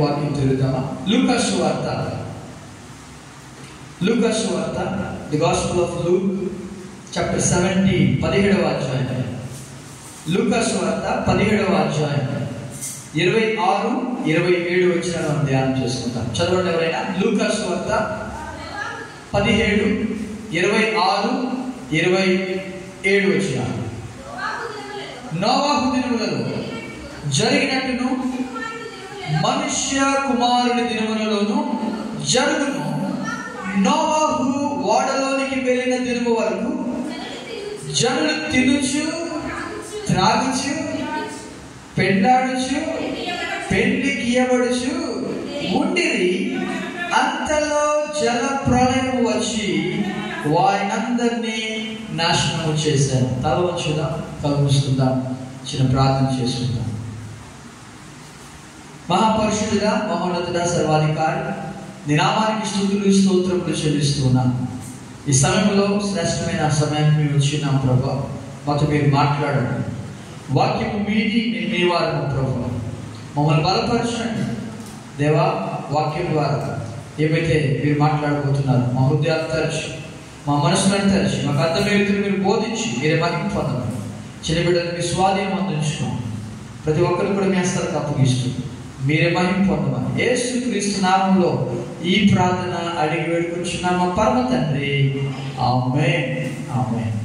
వాక్యం చదువుతామా? లూకా సువార్త, the gospel of Luke chapter 17, 17వ అధ్యాయం. లూకా సువార్త 17వ అధ్యాయం 26, 27 వచనాలను మనం ధ్యానం చేసుకుంటాం. చదవండి ఎవరైనా. లూకా సువార్త 17, 26, 27 వచనాలు. నోవాహు దినములలో జరిగినట్టును మనుష్య కుమారుని దినములలోను జరుగును. నోవాహు ఓడలోనికి వెళ్ళిన దినము వరకు జనులు తినుచు త్రాగుచు పెండాడుచు పెండ్లికి ఇయ్యబడుచు ఉండిరి. అంతలో జల ప్రళయం వచ్చి వారినందరినీ నాశనము చేశారు. తల వంచుదాం, కళ్ళు మూసుకుందాం, చిన్న ప్రార్థన చేసుకుందాం. మహాపరిశుద్ధుడా, మహోన్నతుడా, సర్వాధికారి, నీ నామానికి స్తుతులు స్తోత్రములు చెల్లిస్తున్నాను. ఈ సమయంలో శ్రేష్టమైన సమయాన్ని మేము వచ్చినాం ప్రభా. మాతో మీరు మాట్లాడండి. వాక్యము మీది, మేము మీ వారము ప్రభా. మమ్మల్ని బలపరచండి దేవా. వాక్యం ద్వారా ఏమైతే మీరు మాట్లాడబోతున్నారు, మా హృదయాలు తెరచి, మా మనసులను తెరచి, మాకు అర్థమయ్యేది మీరు బోధించి మీరే మహిమ పొందమని, చిన్న బిడ్డలు మీ స్వాధీనం అందించుకోండి. ప్రతి ఒక్కరు కూడా మీ హస్తాలకు అప్పగిస్తూ మీరే మహిమ పొందమని యేసుక్రీస్తు నామములో ఈ ప్రార్థన అడిగి వేడుకొచ్చున్నాం మా పరమ తండ్రి. ఆమేన్, ఆమేన్.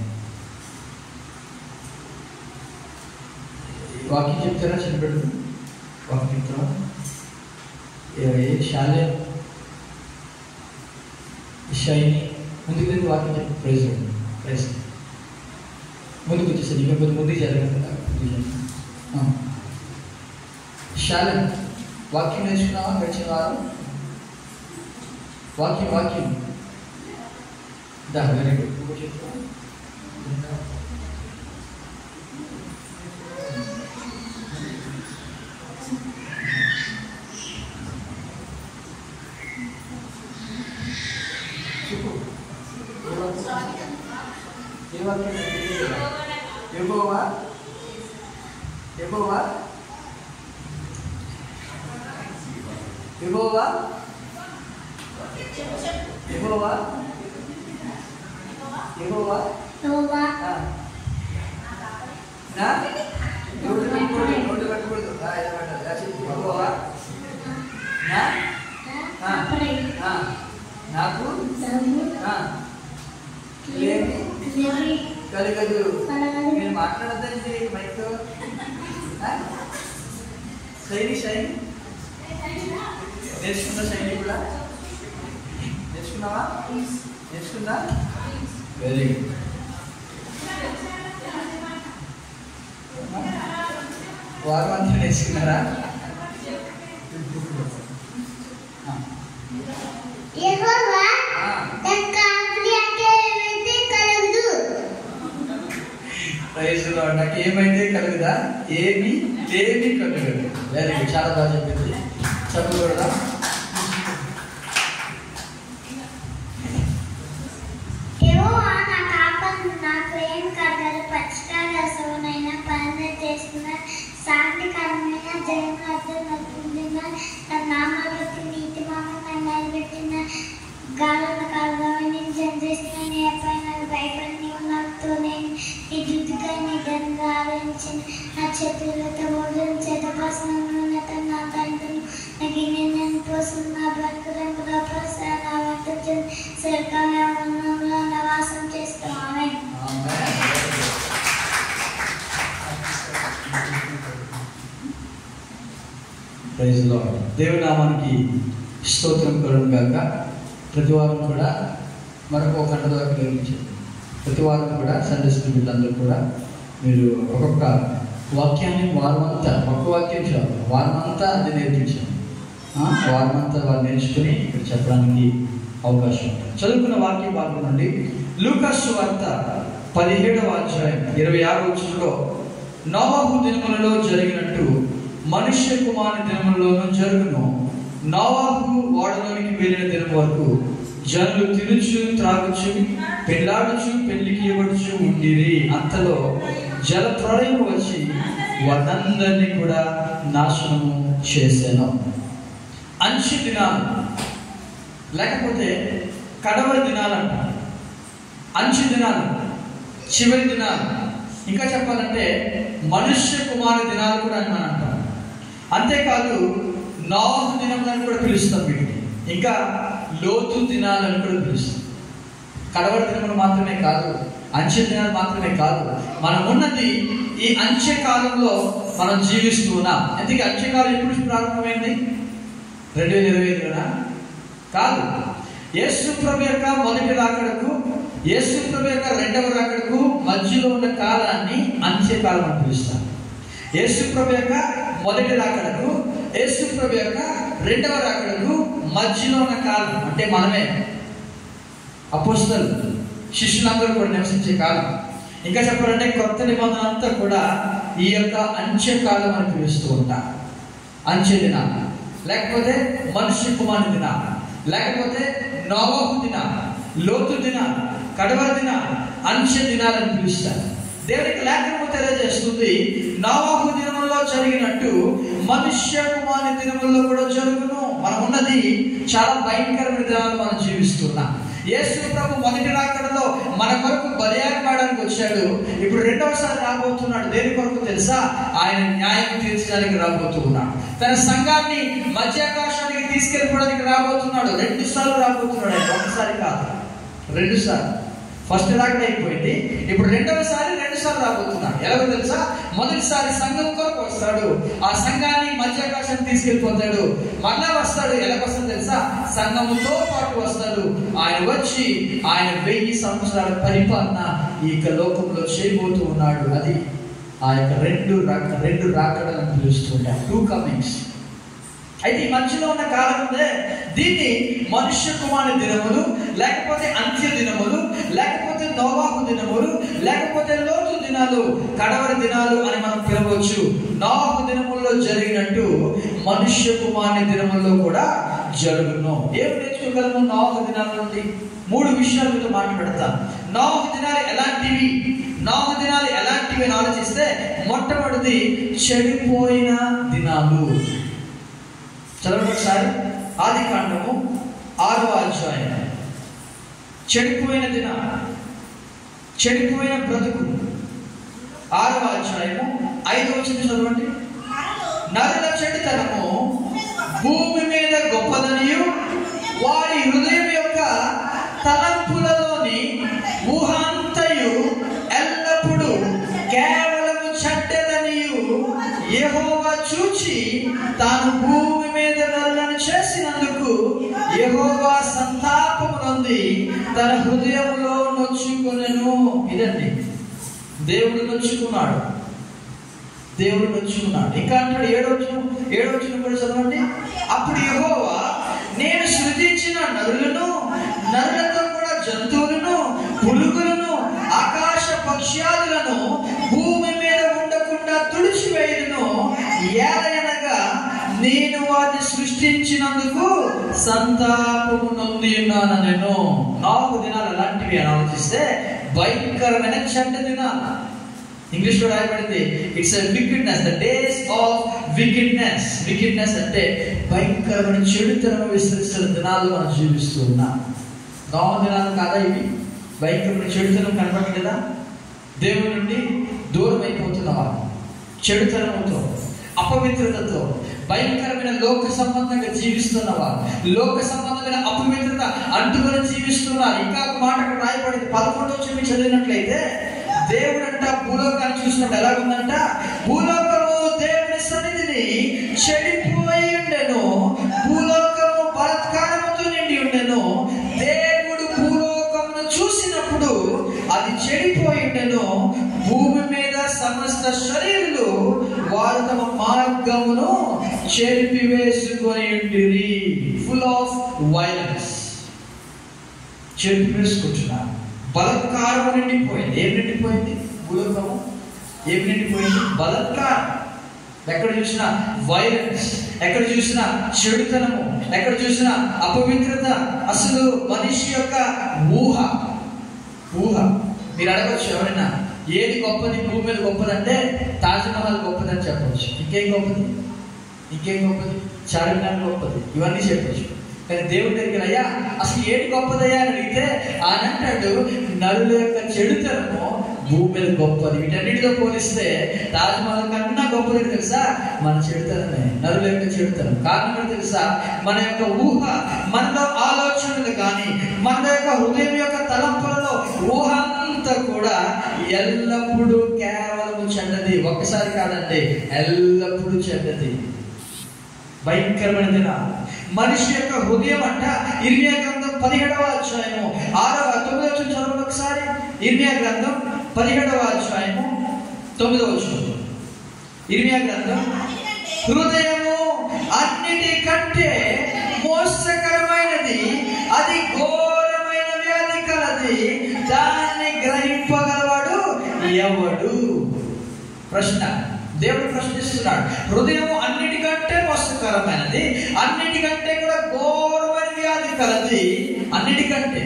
వాక్యం చెప్తారా చిన్న బిడ్డలు? వాక్యం చెప్తారా? ఏ శాలే షైని ముందుకు వాక్యం చెప్పి ప్రైజ్ ప్రైజ్ ముందుకు వచ్చేసాను. ఇంకా కొద్ది ముందుకు జరగదు. శాలే వాక్యం నేర్చుకున్నావా గడిచిన వారం? వాక్యం దా వెరీ గుడ్. నాకు కలగదు. నేను మాట్లాడద్దండి మైక్. శైలి నేర్చుకున్నా. శైలి కూడా నేర్చుకున్నావా? నేర్చుకుందా? Very good. వారం అంతా నేర్చుకున్నారా? నాకు ఏమైతే కలుగుదా? ఏమి కలుగదు. వెరీ గుడ్, చాలా బాగా చెప్పింది. చెప్పకూడదా? Praise lord. దేవుని నామానికి స్తోత్రం కలుగును గాక. ప్రతి వారం కూడా మరొక గంట దాకా నిర్మించారు. ప్రతి వారం కూడా సండే స్కూల్ వీళ్ళందరూ కూడా మీరు ఒక్కొక్క వాక్యాన్ని వారమంతా, ఒక్క వాక్యం చాలు, వారమంతా అది నేర్పించారు. వారమంతా వాళ్ళు నేర్చుకుని ఇక్కడ చెప్పడానికి అవకాశం ఉంటుంది. చదువుకున్న వాక్య భాగం నుండి లూకా సువార్త 17వ అధ్యాయం 26వ వచనంలో, నోవాహు దినములలో జరిగినట్టు మనుష్య కుమారుని దినములలోనూ జరుగును. నోవాహు ఓడలోనికి వెళ్ళిన దినం వరకు జనులు తినుచు త్రాగుచు పెళ్లాడుచు పెళ్లికి ఇవ్వడుచు ఉండిరి. అంతలో జల ప్రళయం వచ్చి వారందరినీ కూడా నాశనము చేశాను. అంచె దినాలు లేకపోతే కడవరి దినాలు అంటారు. అంచె దినాలు, చివరి దినాలు, ఇంకా చెప్పాలంటే మనుష్య కుమారు దినాలు కూడా అని మనం అంటాం. అంతేకాదు నోహు దినములను కూడా పిలుస్తాం వీటిని. ఇంకా లోతు దినాలను కూడా పిలుస్తాం. కడవరి దినములు మాత్రమే కాదు, అంచె దినాలు మాత్రమే కాదు, మనం ఉన్నది ఈ అంచె కాలంలో మనం జీవిస్తూ ఉన్నాం. ఎందుకంటే అంచెకాలం ఎప్పుడు ప్రారంభమైంది? 2025లోనా? కాదు. యేసు ప్రభు యొక్క మొదటి రాకడకు, యేసు ప్రభు యొక్క రెండవ రాకడకు మధ్యలో ఉన్న కాలాన్ని అంత్యకాలం అని పిలుస్తారు. యేసు ప్రభు యొక్క మొదటి రాకడకు, యేసు ప్రభు యొక్క రెండవ రాకడకు మధ్యలో ఉన్న కాలం అంటే మనమే, అపోస్తలు, శిష్యులందరూ కూడా నివసించే కాలం. ఇంకా చెప్పాలంటే కొత్త నిబంధన అంతా కూడా ఈ యొక్క అంత్యకాలం అని పిలుస్తూ ఉంటారు. అంచె దినాలు, లేకపోతే మనుష్య కుమారుని దినాలు, లేకపోతే నోవహు దినాలు, లోతు దినాలు, కడవరి దినాలు, అంచె దినాలని పిలుస్తారు. దేవునికి లేఖనము తెలియజేస్తుంది, నోవహు దినములో జరిగినట్టు మనుష్య కుమారుని దినముల్లో కూడా జరుగును. మనం ఉన్నది చాలా భయంకరమైన దినాలు మనం జీవిస్తున్నాం. యేసు ప్రభు మొదటి రాకడలో మన కొరకు బలియాగడానికి వచ్చాడు. ఇప్పుడు రెండవసారి రాబోతున్నాడు. దేని కొరకు తెలుసా? ఆయన న్యాయం తీర్చడానికి రాబోతున్నాడు. తన సంఘాన్ని మధ్యాకాశానికి తీసుకెళ్ళిపోవడానికి రాబోతున్నాడు. 2 సార్లు రాబోతున్నాడు. ఆయన ఒకసారి కాదు, 2 సార్లు. ఫస్ట్ రాకడ అయిపోయింది, ఇప్పుడు రెండవసారి 2 సార్లు రాబోతున్నాడు. ఎలాగో తెలుసా? మొదటిసారి సంఘం కొరకు వస్తాడు, ఆ సంఘాన్ని మధ్యాకాశానికి తీసుకెళ్ళిపోతాడు. మళ్ళా వస్తాడు. ఎలాగొస్తాడు తెలుసా? సంఘముతో పాటు వస్తాడు. ఆయన వచ్చి ఆయన 1000 సంవత్సరాల పరిపాలన ఈ యొక్క లోకంలో చేయబోతూ ఉన్నాడు. అది ఆ యొక్క రెండు రాకడలను పిలుస్తుంటారు, 2 కమింగ్స్. అయితే ఈ మధ్యలో ఉన్న కాలం ఉందే, దీన్ని మనుష్య కుమారుని దినములు, లేకపోతే అంత్య దినములు, లేకపోతే నోవాహు దినములు, లేకపోతే లోతు దినాలు, కడవరి దినాలు అని మనం పిలవచ్చు. నోవాహు దినముల్లో జరిగినట్టు మనుష్య కుమారుని దినముల్లో కూడా జరుగును. ఏం నేర్చుకోగలము నోవాహు దినాల నుండి? 3 విషయాలు మీతో మాట్లాడతాను. నోవాహు దినాలు ఎలాంటివి, నోవాహు దినాలు ఎలాంటివి అని ఆలోచిస్తే, మొట్టమొదటిది చెడిపోయిన దినాలు. చదవండి ఒకసారి. ఆదికాండము 6వ అధ్యాయం. చెడిపోయిన దినాలు, చెడిపోయిన బ్రతుకు. 6వ అధ్యాయము 5వ వచనం చదవండి. నరుల చెడుతనము భూమి మీద గొప్పదనియు, వారి హృదయం యొక్క తలంపులలోని ఊహాంతయు ఎల్లప్పుడూ కేవలము చెడ్డదనియు యెహోవా చూచి తాను భూమి మీద నరులను చేసినందుకు యెహోవా సంతాపము నొంది తన హృదయంలో నొచ్చుకొనెను. ఇదండి, దేవుడు నొచ్చుకున్నాడు, దేవుడు నొచ్చుకున్నాడు. ఇంకా అంటాడు 7వ వచనం కూడా చదవండి. అప్పుడు యెహోవా, నేను సృజించిన నరులతో కూడా జంతువులను, పురుగులను, ఆకాశ పక్ష్యాదులను భూమి మీద ఉండకుండా తుడిచివేయుదును. ఏలయనగా నేను వారిని సృష్టించినందుకు సంతాపము నొంది ఉన్నాను. నేను 4 దినాలు అలాంటివి అని ఆలోచిస్తే భయంకరమైన చెడ్డ దినాలు. ఇంగ్లీష్ లో రాయబడింది, it's a wickedness, the days of wickedness. Wickedness అంటే భయంకరమైన చెడుతనం విస్తరిస్తున్న దినాలు మనం జీవిస్తూ ఉన్నాం. 4 దినాలు కాదా ఇవి? భయంకరమైన చెడుతనం కనపడలేదా? దేవుడి నుండి దూరం అయిపోతున్న వారు చెడుతనంతో, అపవిత్రతతో, భయంకరమైన లోక సంబంధంగా జీవిస్తున్న వారు, లోక సంబంధమైన అపవిత్రత అంటుకొని జీవిస్తున్నారు. ఇంకా ఒక మాట అక్కడ రాయబడింది, 11వ వచనం చదివినట్లయితే, దేవుడంట భూలోకాన్ని చూసినప్పుడు ఎలాగుందంట? భూలోకము దేవుని సన్నిధిని చెడిపోయి ఉండెను, భూలోకము బలాత్కారముతో నిండి ఉండెను. దేవుడు భూలోకమును చూసినప్పుడు అది చెడిపోయి ఉండెను. భూమి మీద సమస్త శరీరులు వారు తమ మార్గమును చెరిపివేసుకొని ఉండిరి. ఫుల్ ఆఫ్ వైలెన్స్, చెరిపివేసుకుంటున్నారు. బలత్కారం నిండిపోయింది. ఏం నిండిపోయింది? భూలోకము ఏం నిండిపోయింది? బలత్కారం. ఎక్కడ చూసినా వైలెన్స్, ఎక్కడ చూసినా చెడుతనము, ఎక్కడ చూసినా అపవిత్రత. అసలు మనిషి యొక్క ఊహ. మీరు అడగచ్చు ఎవరైనా, ఏది గొప్పది భూమి మీద గొప్పదంటే తాజ్మహల్ గొప్పదని చెప్పవచ్చు. ఇంకేం గొప్పది? చార్మినార్ గొప్పది, ఇవన్నీ చెప్పచ్చు. కానీ దేవుడి దగ్గర అయ్యా అసలు ఏది గొప్పదయ్యా అని అడిగితే ఆయన అంటాడు, నరుల యొక్క చెడుతనము భూమి మీద గొప్పది. వీటన్నిటితో పోలిస్తే తాజ్మహల్ కన్నా గొప్పది తెలుసా? మన చెడుతనమే, నరుల యొక్క చెడుతనం. కారణం తెలుసా? మన యొక్క ఊహ, మనలో ఆలోచనలు కానీ మన యొక్క హృదయం యొక్క తలంపులలో ఊహ అంతా కూడా ఎల్లప్పుడూ కేవలం చెడ్డది. ఒక్కసారి కాదండి, ఎల్లప్పుడూ చెడ్డది. భయంకరమైన దినాలు. మనిషి యొక్క హృదయం అంట ఇర్మియా గ్రంథం 17వ అధ్యాయము 9వ వచనం చదవండి ఒకసారి. ఇర్మియా గ్రంథం 17వ అధ్యాయము 9వ వచనం. ఇర్మియా గ్రంథం, హృదయము అన్నిటికంటే మోసకరమైనది, అది ఘోరమైన వ్యాధి కలది, దాన్ని గ్రహింపగలవాడు ఎవడు? ప్రశ్న, దేవుడు ప్రశ్నిస్తున్నాడు. హృదయం అన్నిటికంటే మోసకరమైనది, అన్నిటికంటే కూడా ఘోరమైన వ్యాధి కలది. అన్నిటికంటే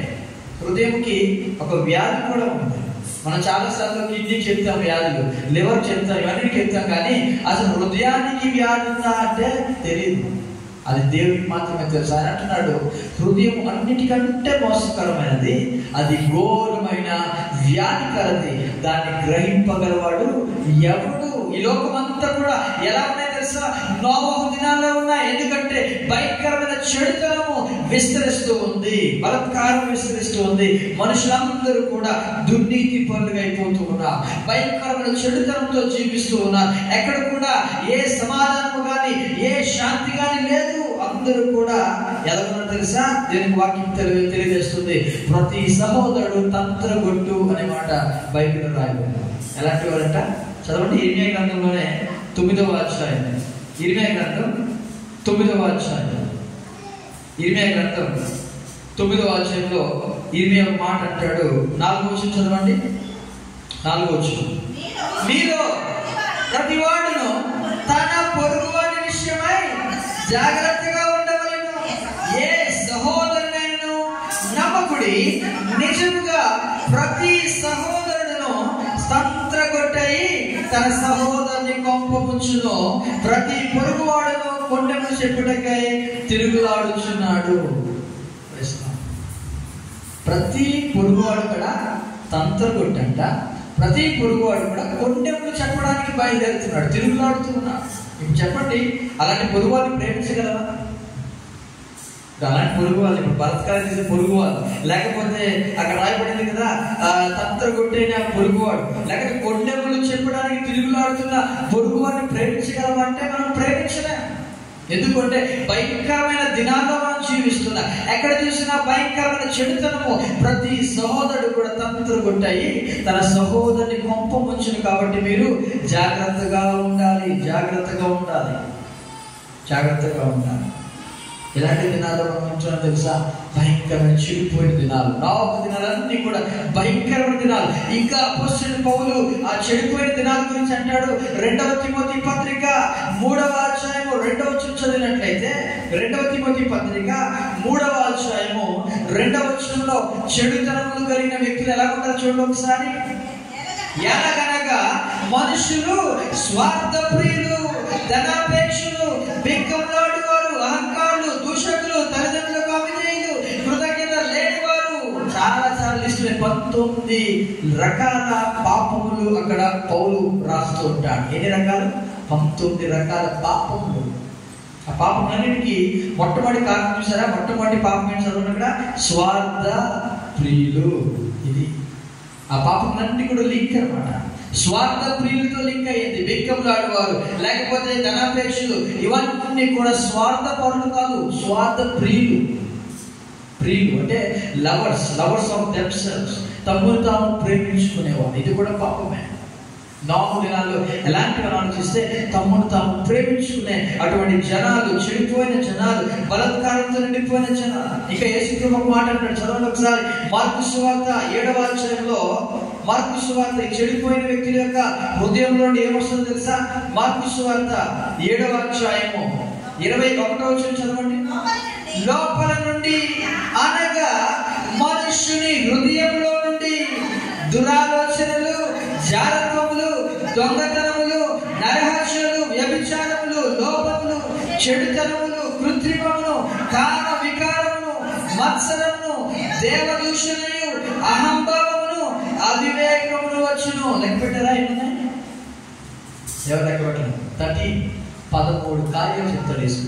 హృదయంకి ఒక వ్యాధి కూడా ఉంది. మనం చాలాసార్లు కిడ్నీకి చెప్తాం వ్యాధులు, లివర్ చెప్తాం, ఇవన్నీ చెప్తాం, కానీ అసలు హృదయానికి వ్యాధి ఉందా అంటే తెలియదు. అది దేవుడికి మాత్రమే తెలుసు. ఆయన అంటున్నాడు, హృదయం అన్నిటికంటే మోసకరమైనది, అది ఘోరమైన వ్యాధి కలది, దాన్ని గ్రహింపగలవాడు ఎవడు? ఈ లోకమంతా కూడా ఎలా ఉన్నాయి తెలుసా? నోవహు దినాల్లో ఉన్నాయి. ఎందుకంటే భయంకరమైన చెడుతనము విస్తరిస్తూ ఉంది, బలత్కారం విస్తరిస్తూ ఉంది, మనుషులందరూ కూడా దుర్నీతి పనులుగా అయిపోతూ ఉన్నారు, భయంకరమైన చెడుతనంతో జీవిస్తూ ఉన్నారు. ఎక్కడ కూడా ఏ సమాధానము కానీ ఏ శాంతి కానీ లేదు. అందరూ కూడా ఎలా ఉన్నారు తెలుసా? దీనికి వాక్యం తెలియజేస్తుంది, ప్రతి సహోదరుడు తంత్రగొట్టు అనే మాట బైబిల్లో రాయబడింది. ఎలాంటి వారంట? చదవండి. ఇర్మియా గ్రంథంలోనే 9వ అధ్యాయం. ఇర్మియా గ్రంథం 9వ అధ్యాయం. ఇర్మియా గ్రంథం 9వ అధ్యాయంలో ఇర్మియా మాట అంటాడు. 4వ వచనం చదవండి. 4వ వచనం, మీలో ప్రతివాడును తన పొరుగువాని విషయమై జాగ్రత్తగా ఉండవలెను. ఏ సహోదరునైనను నమ్మకుడి, నిజముగా ప్రతి సహోదరుడును తంత్రగొట్టయి తన సహోదరుని కొంపముంచును, ప్రతి పొరుగువాడును కొండెము చెప్పుటకై తిరుగులాడుచున్నాడు. ప్రతి పొరుగువాడు కూడా తంత్రగొట్టంట, ప్రతి పొరుగువాడు కూడా కొండెములు చెప్పడానికి బయలుదేరుతున్నాడు, తిరుగులాడుతున్నాడు. ఇప్పుడు చెప్పండి, అలాంటి పొరుగువాడిని ప్రేమించగలవా? అలాంటి పొరుగు వాళ్ళు, ఇప్పుడు బలత్కారం చేసే పొరుగు వాళ్ళు, లేకపోతే అక్కడ రాయబడింది కదా తంత్రగొట్టైన పొరుగువాడు, లేకపోతే కొండెములు చెప్పడానికి తిరుగులాడుతున్న పొరుగువాడిని ప్రేమించగలమంటే మనం ప్రేమించలేం. ఎందుకంటే భయంకరమైన దినాల్లో మనం జీవిస్తున్నాం. ఎక్కడ చూసినా భయంకరమైన చెడుతనము. ప్రతి సహోదరుడు కూడా తంత్రగొట్టాయి తన సహోదరుని కొంప ముంచును. కాబట్టి మీరు జాగ్రత్తగా ఉండాలి, జాగ్రత్తగా ఉండాలి, జాగ్రత్తగా ఉండాలి. ఎలాంటి దినాల్లో మనం ఉంటున్నాం తెలుసా? భయంకరమైన చెడిపోయిన దినాలు. నోవహు దినాలన్నీ కూడా భయంకరమైన దినాలు. ఇంకా అపోస్తలుడైన పౌలు ఆ చెడిపోయిన దినాల గురించి అంటాడు. 2వ తిమోతి పత్రిక 3వ అధ్యాయము 2వ వచనం చదివినట్లయితే, 2వ తిమోతి పత్రిక 3వ అధ్యాయము 2వ వచనంలో చెడుతనములు కలిగిన వ్యక్తులు ఎలా ఉంటారో చూడండి ఒకసారి. ఎలాగనగా మనుషులు స్వార్థ ప్రియులు, ధనాపేక్షలు, బిక్కములాడువారు, అహంకారులు, దూషకులు, తల్లిదండ్రులకు అవిధేయులు, కృతజ్ఞత లేనివారు. చాలా లిస్టు 19 రకాల పాపములు అక్కడ పౌలు రాస్తూ ఉంటాడు. ఎన్ని రకాలు? 19 రకాల పాపములు. ఆ పాపములన్నిటికీ మొట్టమొదటి కారణం చూసారా? మొట్టమొదటి పాపం ఏంటి చదవండి అక్కడ? స్వార్థ ప్రియులు. ఇది ఆ పాపములన్నీ కూడా లింక్ అన్నమాట. స్వార్థ ప్రియులతో లింక్ అయ్యింది. బిక్కములాడువారు, లేకపోతే ధనాపేక్షలు, ఇవన్నీ కూడా స్వార్థ పరులు కాదు, స్వార్థ ప్రియులు. ప్రియులు అంటే లవర్స్ ఆఫ్ దెమ్సెల్వ్స్, తమను తాము ప్రేమించుకునేవాళ్ళు. ఇది కూడా పాపమే. నోవహు దినాల్లో ఎలాంటివి ఆలోచిస్తే తమను తాము ప్రేమించుకునే అటువంటి జనాలు, చెడిపోయిన జనాలు, బలత్కారంతో నిండిపోయిన జనాలు. ఇక యేసుప్రభు ఒక మాట అంటాడు, చదవండి ఒకసారి. మార్కు సువార్త 7వ అధ్యాయంలో, మార్కు సువార్త చెడిపోయిన వ్యక్తుల యొక్క హృదయంలో ఏమొస్తుందో తెలుసా? మార్కు సువార్త 7వ అధ్యాయము 21వ వచనం చదవండి. లోపల నుండి అనగా మనుష్యుని హృదయంలో నుండి దురాలోచనలు, చెడుతనమును, కృత్రిమమును, కామ వికారమును, మత్సరమును, దేవదూషణయు, అహంభావమును, అవివేకమును వచ్చును. లెక్క పెట్టారా? ఏమున్నాయి? ఎవరు లెక్క పెట్టారు? 13 కార్యాలు చెప్తాడు యేసు.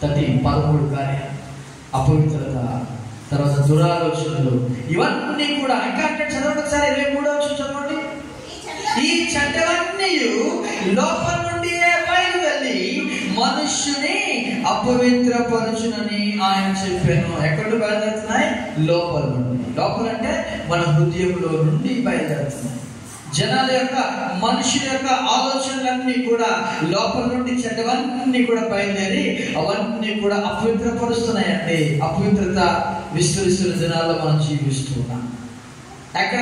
13 కార్యాలు. అపవిత్రత, తర్వాత దురాలోచనలు, ఇవన్నీ కూడా. ఇంకా అంటే చదవండి ఒకసారి 23వ వచనం చదవండి. ఈ చెడ్డలన్నీ లోపల నుండి బయలు వెళ్ళి మనుష్యుని అపవిత్రపరచునని ఆయన చెప్పాను. ఎక్కడ బయలుదేరుతున్నాయి? లోపల నుండి. లోపలంటే మన హృదయంలో నుండి బయలుదేరుతున్నాయి. జనాల యొక్క, మనుషుల యొక్క ఆలోచనలన్నీ కూడా లోపల నుండి చెడ్డవన్నీ కూడా బయలుదేరి అవన్నీ కూడా అపవిత్రపరుస్తున్నాయండి. అపవిత్రత విస్తరిస్తున్న దినాల్లో మనం జీవిస్తున్నాం. ఎక్కడ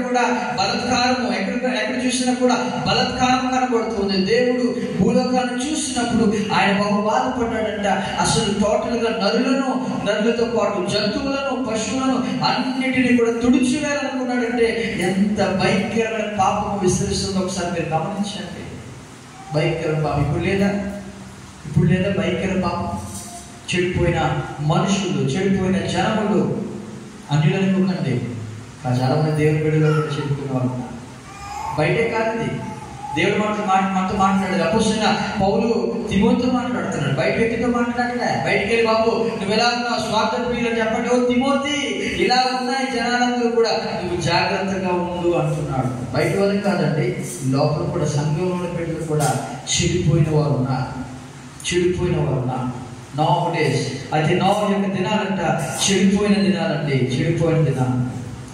కూడా బలత్కారము, ఎక్కడ చూసినా కూడా బలత్కారం కనబడుతుంది. దేవుడు భూలోకాన్ని చూసినప్పుడు ఆయన బహు బాధపడ్డాడంట. అసలు టోటల్ గా నరులతో పాటు జంతువులను, పశువులను అన్నిటినీ కూడా తుడిచివేయాలనుకున్నాడంటే ఎంత భయంకరమైన పాపము విస్తరిస్తుందో ఒకసారి మీరు గమనించండి. భయంకర పాపం ఇప్పుడు లేదా భయంకర పాపం. చెడిపోయిన మనుషులు, చెడిపోయిన జనములు, అన్యులనుకోకండి. చాలా మంది దేవుని బిడ్డలో కూడా చెప్పుకునే వాళ్ళు బయటే కాదు. దేవుడు మనతో మాట్లాడారు. అపోస్తలుడైన పౌలు తిమోతితో మాట్లాడుతున్నాడు. బయట వ్యక్తితో మాట్లాడలే. బయటికి వెళ్ళి బాబు నువ్వు ఎలా ఉన్నావు, స్వార్థ ప్రియులు చెప్పండి. ఓ తిమోతి, ఇలా ఉన్నాయి జనాలందరూ కూడా, నువ్వు జాగ్రత్తగా ఉండు అంటున్నాడు. బయట వాళ్ళకి కాదండి, లోపల కూడా సంఘంలో బిడ్డలు కూడా చెడిపోయిన వారు ఉన్నారు. నోవ డేస్ అయితే నోవ యొక్క దినాలంట చెడిపోయిన దినాలండి.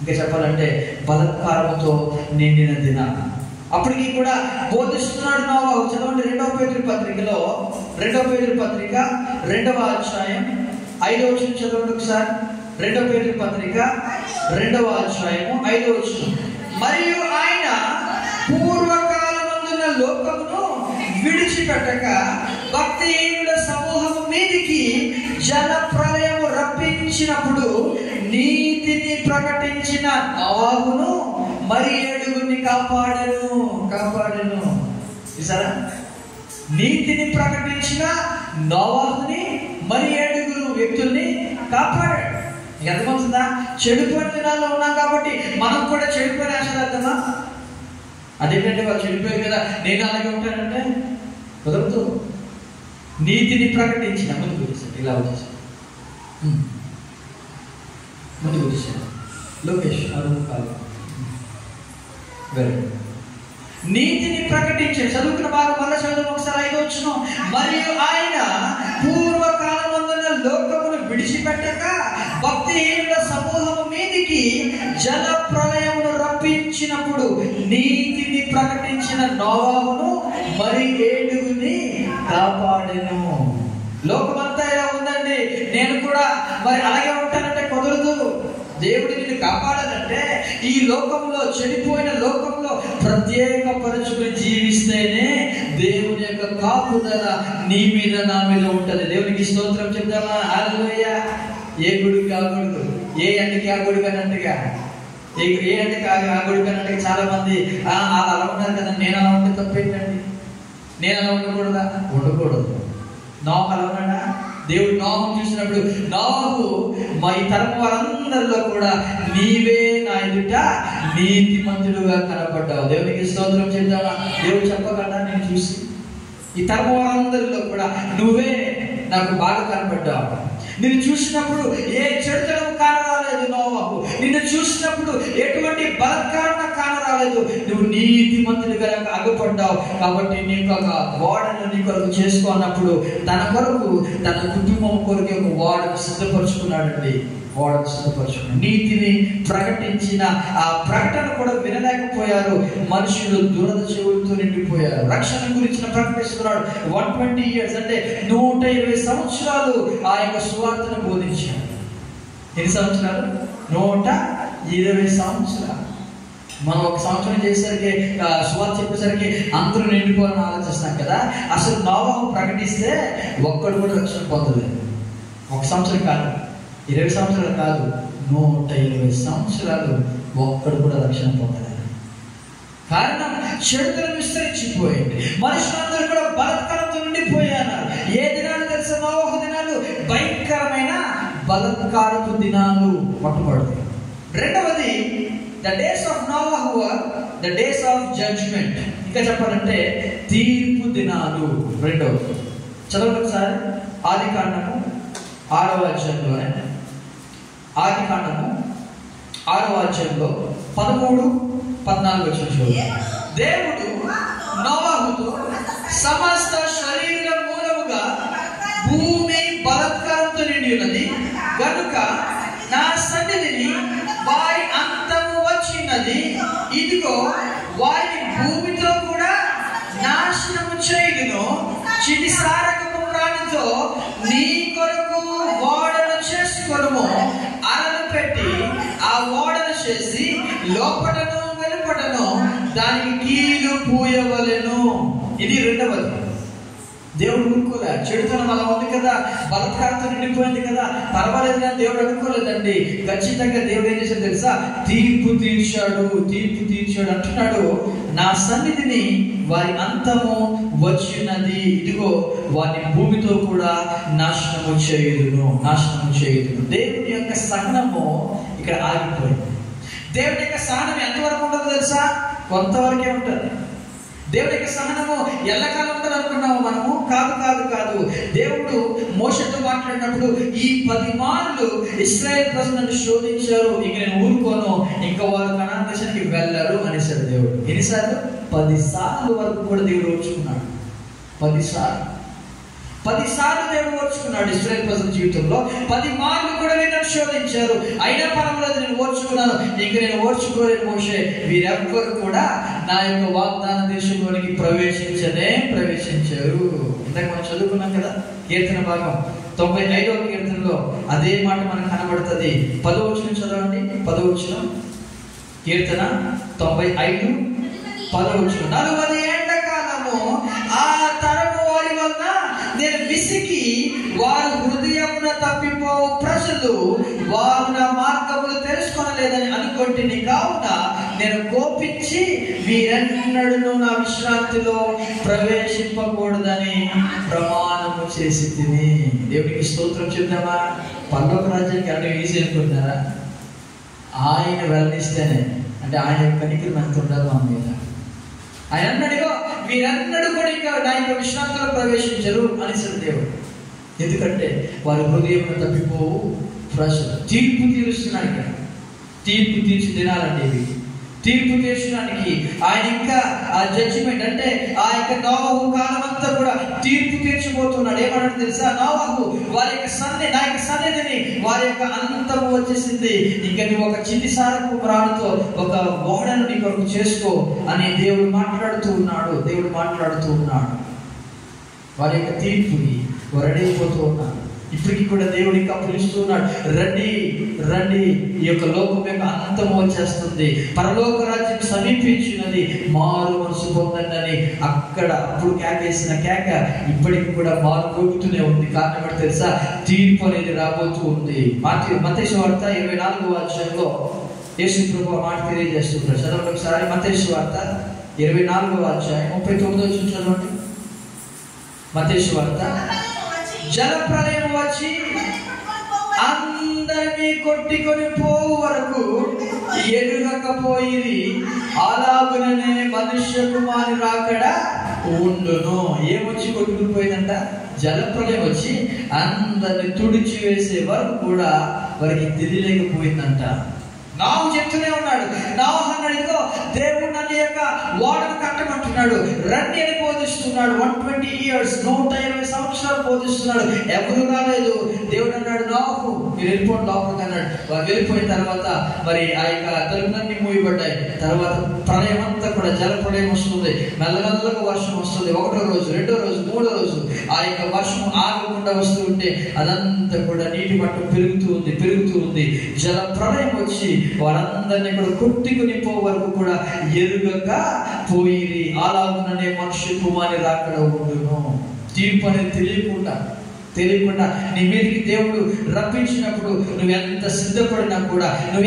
ఇంకా చెప్పాలంటే బలత్కారంతో నిండిన దినాలు. అప్పటికి కూడా బోధిస్తున్నాడు నోవా. చదవండి 2వ పేతురు పత్రికలో, 2వ పేతురు పత్రిక 2వ అధ్యాయం 5వ వచనం చదవండి ఒకసారి. 2వ పేతురు పత్రిక 2వ అధ్యాయము 5వ వచనం. మరియు ఆయన పూర్వకాలమందున్న లోకమును విడిచిపెట్టక భక్తిహీనుల సమూహము మీదికి జల ప్రళయము రప్పించినప్పుడు నీతిని ప్రకటించిన నోవాహును మరి 7 కాపాడెను. చూసారా? నీతిని ప్రకటించిన నోవాహుని మరి 7 వ్యక్తుల్ని కాపాడాడు. ఎంతమంది చెడిపోయిన దినాల్లో ఉన్నాం కాబట్టి మనం కూడా చెడిపోయిన ఆశలర్థమా? అదేంటంటే వాళ్ళు చెడిపోయారు కదా, నేను అలాగే ఉంటానంటే కుదరదు. నీతిని ప్రకటించిన ముందుకు వచ్చేసాడు. ఇలా వచ్చేసాడు, ముందుకు వచ్చేసాడు. లోకేష్ అరుణ్ కాదు, నీతిని ప్రకటించాడు. చదువుకున్న బాగా మళ్ళీ చదువు ఒకసారి 5వ వచనం. మరియు ఆయన పూర్వకాలమందున్న లోకమును విడిచిపెట్టక భక్తిహీనుల సమూహము మీదికి జల ప్రళయమును రప్పించినప్పుడు నీతిని ప్రకటించిన నోవాహును మరి 7 కాపాడెను. లోకమంతా ఇలా ఉందండి, నేను కూడా మరి అలాగే ఉంటానంటే కుదరదు. దేవుడు నిన్ను కాపాడాలంటే ఈ లోకంలో, చెడిపోయిన లోకంలో ప్రత్యేక పరుచుకుని జీవిస్తేనే దేవుని యొక్క కాపుదల నీ మీద, నా మీద ఉంటుంది. దేవునికి స్తోత్రం చెప్తామా? హల్లెలూయా. ఏ గుడికి ఆ గుడికి, ఏ ఎండకి ఆ గుడికి అన్నట్టుగా, ఏ ఎండకి ఆ గుడికి అన్నట్టుగా చాలా మంది అలా ఉన్నారు కదా. నేను అలా ఉంటే తప్పేంటండి? నేను అలా ఉండకూడదు. నోహు అలా ఉన్నాడా? దేవుడు నోహును చూసినప్పుడు, నోహు మా ఈ తరం వారందరిలో కూడా నీవే నా ఎదుట నీతిమంతుడుగా కనపడ్డావు. దేవునికి స్తోత్రం చెప్తావా? దేవుడు చెప్పగలడా? నేను చూసి ఈ తరం వారందరిలో కూడా నువ్వే నాకు బాగా కనపడ్డావు. నిన్ను చూసినప్పుడు ఏ చెడుతనం కానరాలేదు నోవాహు. నిన్ను చూసినప్పుడు ఎటువంటి బలత్కారం కానరాలేదు. నువ్వు నీతిమంతుడిగా అగపడ్డావు. కాబట్టి నీకు ఒక వాడను నీ కొరకు చేసుకోన్నప్పుడు తన కొరకు, తన కుటుంబం కొరకు ఒక వాడను సిద్ధపరుచుకున్నాడండి. నీతిని ప్రకటించిన ఆ ప్రకటన కూడా వినలేకపోయారు. మనుషులు దురద చెవులతో నిండిపోయారు. రక్షణ గురించిన ప్రకటిస్తున్నాడు. 120 years అంటే 120 సంవత్సరాలు ఆ యొక్క సువార్తను బోధించాడు. ఎన్ని సంవత్సరాలు? 120 సంవత్సరాలు. మనం ఒక సంవత్సరం చేసేసరికి, సువార్త చెప్పేసరికి అందరూ నిండిపోవాలని ఆలోచిస్తాం కదా. అసలు నోవాహు ప్రకటిస్తే ఒక్కడు కూడా రక్షణ పొందలేదు. 1 సంవత్సరం కాదు, 20 సంవత్సరాలు కాదు, 120 సంవత్సరాలు ఒక్కడు కూడా రక్షణ పొందలేదు. కారణం చెడుతనం విస్తరించిపోయింది. మనుషులందరూ కూడా బలత్కారంతో నిండిపోయారు. ఏ దినాలు తెలుసా? నోవహు దినాలు భయంకరమైన బలత్కారపు దినాలు పట్టుబడతాయి. రెండవది, ద డేస్ ఆఫ్ నోవహు were the days of judgment. ఇంకా చెప్పాలంటే తీర్పు దినాలు. రెండవది చదవండి ఒకసారి. ఆదికాండము 6వ అధ్యాయంలోనే, ఆదికాండము 6వ అధ్యాయంలో 13-14 వచనం. దేవుడు నోవహుతో సమస్త శరీర మూలముగా భూమి బలత్కారంతో నిండి ఉన్నది కనుక నా సన్నిధిని వారి అంతము వచ్చినది, ఇదిగో వారిని భూమితో కూడా నాశనము చేయుదును, చిటిసారకము ప్రాణితో నీ కొరకు ఓడను చేసుకొనుము, అరను పెట్టి ఆ ఓడను చేసి లోపటను వెలుపటను దానికి కీలు పూయవలెను. ఇది రెండవది. దేవుడు ఊరుకోలే. చెడుతనం అలా ఉంది కదా, బలత్కారంతో నిండిపోయింది కదా, పర్వాలేదు అని దేవుడు అనుకోలేదండి. ఖచ్చితంగా దేవుడు ఏం చేశాడు తెలుసా? తీర్పు తీర్చాడు అంటున్నాడు. నా సన్నిధిని వారి అంతము వచ్చినది, ఇదిగో వారిని భూమితో కూడా నాశనము చేయుదును. దేవుని యొక్క సహనము ఇక్కడ ఆగిపోయింది. దేవుని యొక్క సహనం ఎంతవరకు ఉంటుందో తెలుసా? కొంతవరకే ఉంటుంది. దేవుని యొక్క సహనము ఎల్లకాలం ఉంటుంది అనుకున్నాము మనము. కాదు. దేవుడు మోషేతో మాట్లాడినప్పుడు ఈ 10 మార్లు ఇశ్రాయేల్ ప్రజలను శోధించారు, ఇక నేను ఊరుకోను, ఇంకా వారు కనాన్ దేశానికి వెళ్ళారు అనేసాడు దేవుడు. ఎన్నిసార్లు? 10 సార్లు వరకు కూడా దేవుడు ఓర్చుకున్నాడు. 10 సార్లు దేవుడు ఓర్చుకున్నాడు ఇశ్రాయేల్ ప్రజల జీవితంలో. 10 మార్లు కూడా వీళ్ళని శోధించారు, అయినా పర్వాలేదు, నేను ఓర్చుకున్నాను, ఇంక నేను ఓర్చుకోలేను మోషే. వీరెవ్వరు కూడా నా యొక్క వాగ్దాన దేశంలోనికి ప్రవేశించారు. ఇందాక మనం చదువుకున్నాం కదా కీర్తన భాగం 95వ కీర్తనలో అదే మాట మనకు కనబడుతుంది. 10వ వచనం చదవండి. 10వ వచనం, కీర్తన 95 10వ వచనం. 40 ఏళ్ల కాలము ఆ తరము వారి వలన నేను విసికి వారు హృదయమున తప్పిపోవు ప్రజలు, వారు నా మార్గములు తెలుసుకొనలేదని అనుకొంటిని, కావున నేను కోపించి వీరెన్నడూ నా విశ్రాంతిలో ప్రవేశింపకూడదని ప్రమాణము చేసి తిని. దేవునికి స్తోత్రం చెప్దామా? పరలోక రాజ్యానికి అంటే ఈజీ అనుకుంటున్నారా? ఆయన వెళ్ళనిస్తేనే, అంటే ఆయన కనికరం ఎంత ఉండాలి మన మీద. ఆయన అన్నాడుగో వీరన్నడూ కూడా ఇంకా నా యొక్క విశ్రాంతిలో ప్రవేశించరు అనేసాడు దేవుడు. ఎందుకంటే వారి హృదయం తప్పిపోవు ప్రజలు. తీర్పు తీరుస్తున్నాడు ఇక్కడ. తీర్పు తీర్చి దినాలండి ఇవి. తీర్పు తీర్చడానికి ఆయన ఇంకా ఆ జడ్జిమెంట్, అంటే ఆ యొక్క నోవహు కాలం అంతా కూడా తీర్పు తీర్చబోతున్నాడు. ఏమన్నాడు తెలుసా? నోవహు వారి యొక్క నా యొక్క సన్నిధిని వారి యొక్క అంతము వచ్చేసింది, ఇంకా నువ్వు ఒక చిన్ని సారపు రాడుతో ఒక ఓడను నీ కొరకు చేసుకో అని దేవుడు మాట్లాడుతూ ఉన్నాడు. వారి యొక్క తీర్పుని రెడైపోతూ ఉన్నారు. ఇప్పటికీ కూడా దేవుడు ఇంకా పిలుస్తూ ఉన్నాడు, రండి, ఈ యొక్క లోకం యొక్క అంతము వచ్చేస్తుంది, పరలోక రాజ్యం సమీపించినది, మారు మనసు పొందండి. అప్పుడు కేకేసిన కేక ఇప్పటికి కూడా మారు మోగుతూనే ఉంది. కారణం ఏంటో తెలుసా? తీర్పు అనేది రాబోతూ ఉంది. మత్తయి సువార్త 24వ అధ్యాయంలో యేసు ప్రభువు మాట తెలియజేస్తున్నారు. చదవండి ఒకసారి. మత్తయి సువార్త 24వ అధ్యాయం 39వ వచనం చదవండి. మత్తయి సువార్త. జలప్రలయం వచ్చి అందరినీ కొట్టుకొని పోవు వరకు ఎరుగకపోయిరి, అలాగుననే మనుష్య కుమారుని రాకడ ఉండును. ఏమొచ్చి కొట్టుకుని పోయిందంట? జలప్రలయం వచ్చి అందరిని తుడిచి వేసే వరకు కూడా వారికి తెలియలేకపోయిందంట. నోవహు చెప్తూనే ఉన్నాడు. నోవహు అన్నాడు, ఇదిగో దేవుడు నన్ను యొక్క ఓడను కట్టమంటున్నాడు, రండి అని బోధిస్తున్నాడు. 120 years 120 సంవత్సరాలు బోధిస్తున్నాడు, ఎవరు రాలేదు. దేవుడు అన్నాడు, నోవహు మీరు వెళ్ళిపోండి లోపలికి అన్నాడు. వారు వెళ్ళిపోయిన తర్వాత మరి ఆ యొక్క తలుపులన్నీ మూయబడ్డాయి. తర్వాత ప్రళయం అంతా కూడా జల ప్రళయం వస్తుంది, మెల్లమెల్లగా వర్షం వస్తుంది. 1వ రోజు 2వ రోజు 3వ రోజు ఆ యొక్క వర్షం ఆగకుండా వస్తూ ఉంటే అదంతా కూడా నీటి మట్టం పెరుగుతూ ఉంది. జల ప్రళయం వచ్చి వారందరినీ కూడా కొట్టుకుని పో వరకు కూడా ఎరుగక పోయిరి, అలాగుననే మనుష్య కుమారుని రాకడ ఉండును. తీర్పు అనేది తెలియకుండా తెలియకుండా నీ మీదకి దేవుడు రప్పించినప్పుడు నువ్వు ఎంత సిద్ధపడినా కూడా, నువ్వు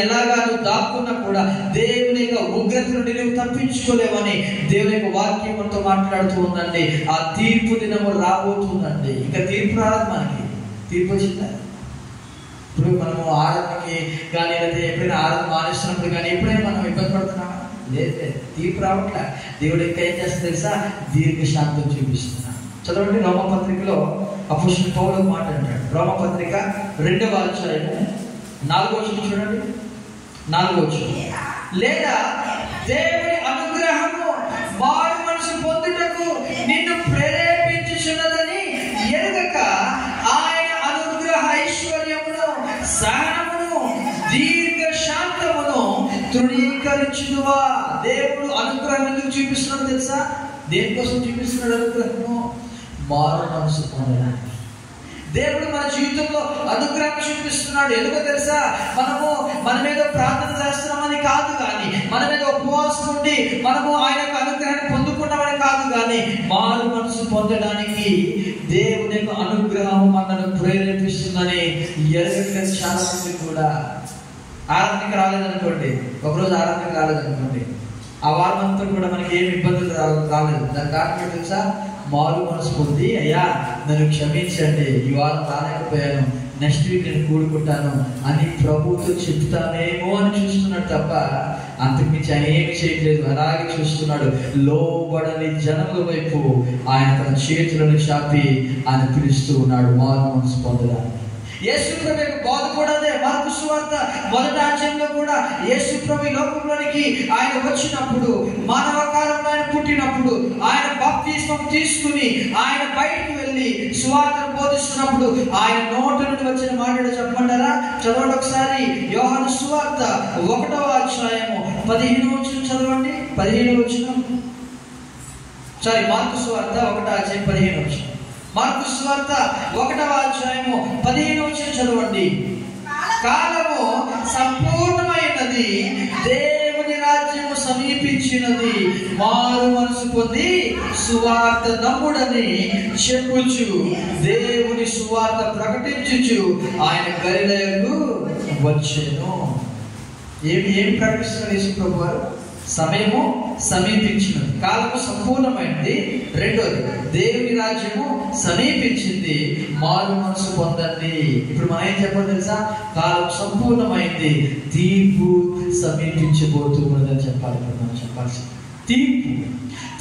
ఎలాగా దాక్కున్నా కూడా దేవుని యొక్క ఉగ్రత నుండి నువ్వు తప్పించుకోలేవని దేవుని యొక్క వాక్యం మనతో మాట్లాడుతూ ఉందండి. ఆ తీర్పు దినము రాబోతుందండి. ఇంకా తీర్పు రాదు, మనకి తీర్పు వచ్చిందా? ఇప్పుడు మనము ఆరాధనకి కానీ లేదా ఎప్పుడైనా ఆరాధన మానేస్తున్నప్పుడు కానీ ఎప్పుడైనా మనం ఇబ్బంది పడుతున్నామా? లేదు, తీర్పు రావట్లే. దేవుడు ఇంకా ఏం చేస్తా తెలుసా? దీర్ఘశాంతం చూపిస్తున్నా. చదవండి, రోమపత్రికలో అపోస్తలుడైన పౌలు మాట అంటాడు. రోమపత్రిక 2వ అధ్యాయము 4వ వచనం చూడండి. 4వ వచనం, లేదా దేవుని అనుగ్రహము మారు మనసు పొందుటకు నిన్ను ప్రేరేపించుచున్నదని ఎరుగక ఆయన అనుగ్రహ ఐశ్వర్యమును, సహనమును, దీర్ఘశాంతమును తృణీకరించుదువా? దేవుడు అనుగ్రహం ఎందుకు చూపిస్తున్నాడు తెలుసా? దేనికోసం చూపిస్తున్నాడు అనుగ్రహము? మారు మనసు పొందడానికి. దేవుడు మన జీవితంలో అనుగ్రహం చూపిస్తున్నాడు. ఎందుకో తెలుసా? మన మీద ప్రార్థన చేస్తున్నామని కాదు కానీ, మన మీద ఉపవాసం ఉండి మనము ఆయన యొక్క అనుగ్రహాన్ని పొందుకున్నామని కాదు కానీ, మారు మనసు పొందడానికి దేవుని యొక్క అనుగ్రహం మనను ప్రేరేపిస్తుందని ఎరగట్లేదు చాలా మంది కూడా. ఆరాధనకి రాలేదనుకోండి, ఒకరోజు ఆరాధనకి రాలేదనుకోండి, ఆ వారం అంతా కూడా మనకి ఏమి ఇబ్బందులు రాలేదు. దాని కారణం తెలుసా? మారు మనసు పొంది, అయ్యా నన్ను క్షమించండి, ఈ వారం రాలేకపోయాను, నెక్స్ట్ వీక్ నేను కూడుకుంటాను అని ప్రభువుతో చెప్తానేమో అని చూస్తున్నాడు తప్ప అంతకుమించి ఆయన ఏమి చేయట్లేదు. అలాగే చూస్తున్నాడు. లోబడని జనముల వైపు ఆయన తన చేతులను చాపి ఆయన పిలుస్తూ ఉన్నాడు మారు మనసు పొందడానికి. యేసుప్రభు యొక్క బోధ కూడా అదే. మార్కు సువార్త 1వ అధ్యాయంలో కూడా యేసుప్రభు లోకంలోనికి ఆయన వచ్చినప్పుడు, మానవకాలంలో ఆయన పుట్టినప్పుడు, ఆయన బాప్తిస్మం తీసుకుని ఆయన బయటికి వెళ్ళి సువార్తను బోధిస్తున్నప్పుడు ఆయన నోట నుండి వచ్చిన మాటలు చెప్పమంటారా? చదవండి ఒకసారి. యోహాను సువార్త 1వ అధ్యాయము 15వ వచనం చదవండి. 15వ వచనం, మార్కు సువార్త 1వ అధ్యాయం 15వ వచనం. మార్కు సువార్త 1వ అధ్యాయము 15వ వచనం చదవండి. కాలము సంపూర్ణమైనది, దేవుని రాజ్యము సమీపించినది, మారు మనసు పొంది సువార్త నమ్ముడని చెప్పుచు దేవుని సువార్త ప్రకటించుచు ఆయన గలిలయకు వచ్చెను. ఏమి ప్రకటిస్తున్నారు యేసు ప్రభు వారు? సమయము సమీపించినది, కాలము సంపూర్ణమైనది, రెండోది దేవుని రాజ్యము సమీపించింది, మారు మనసు పొందండి. ఇప్పుడు మనం ఏం చెప్పాలి తెలుసా? కాలం సంపూర్ణమైంది, తీర్పు సమీపించబోతున్నదని చెప్పాలి. మనం చెప్పాల్సింది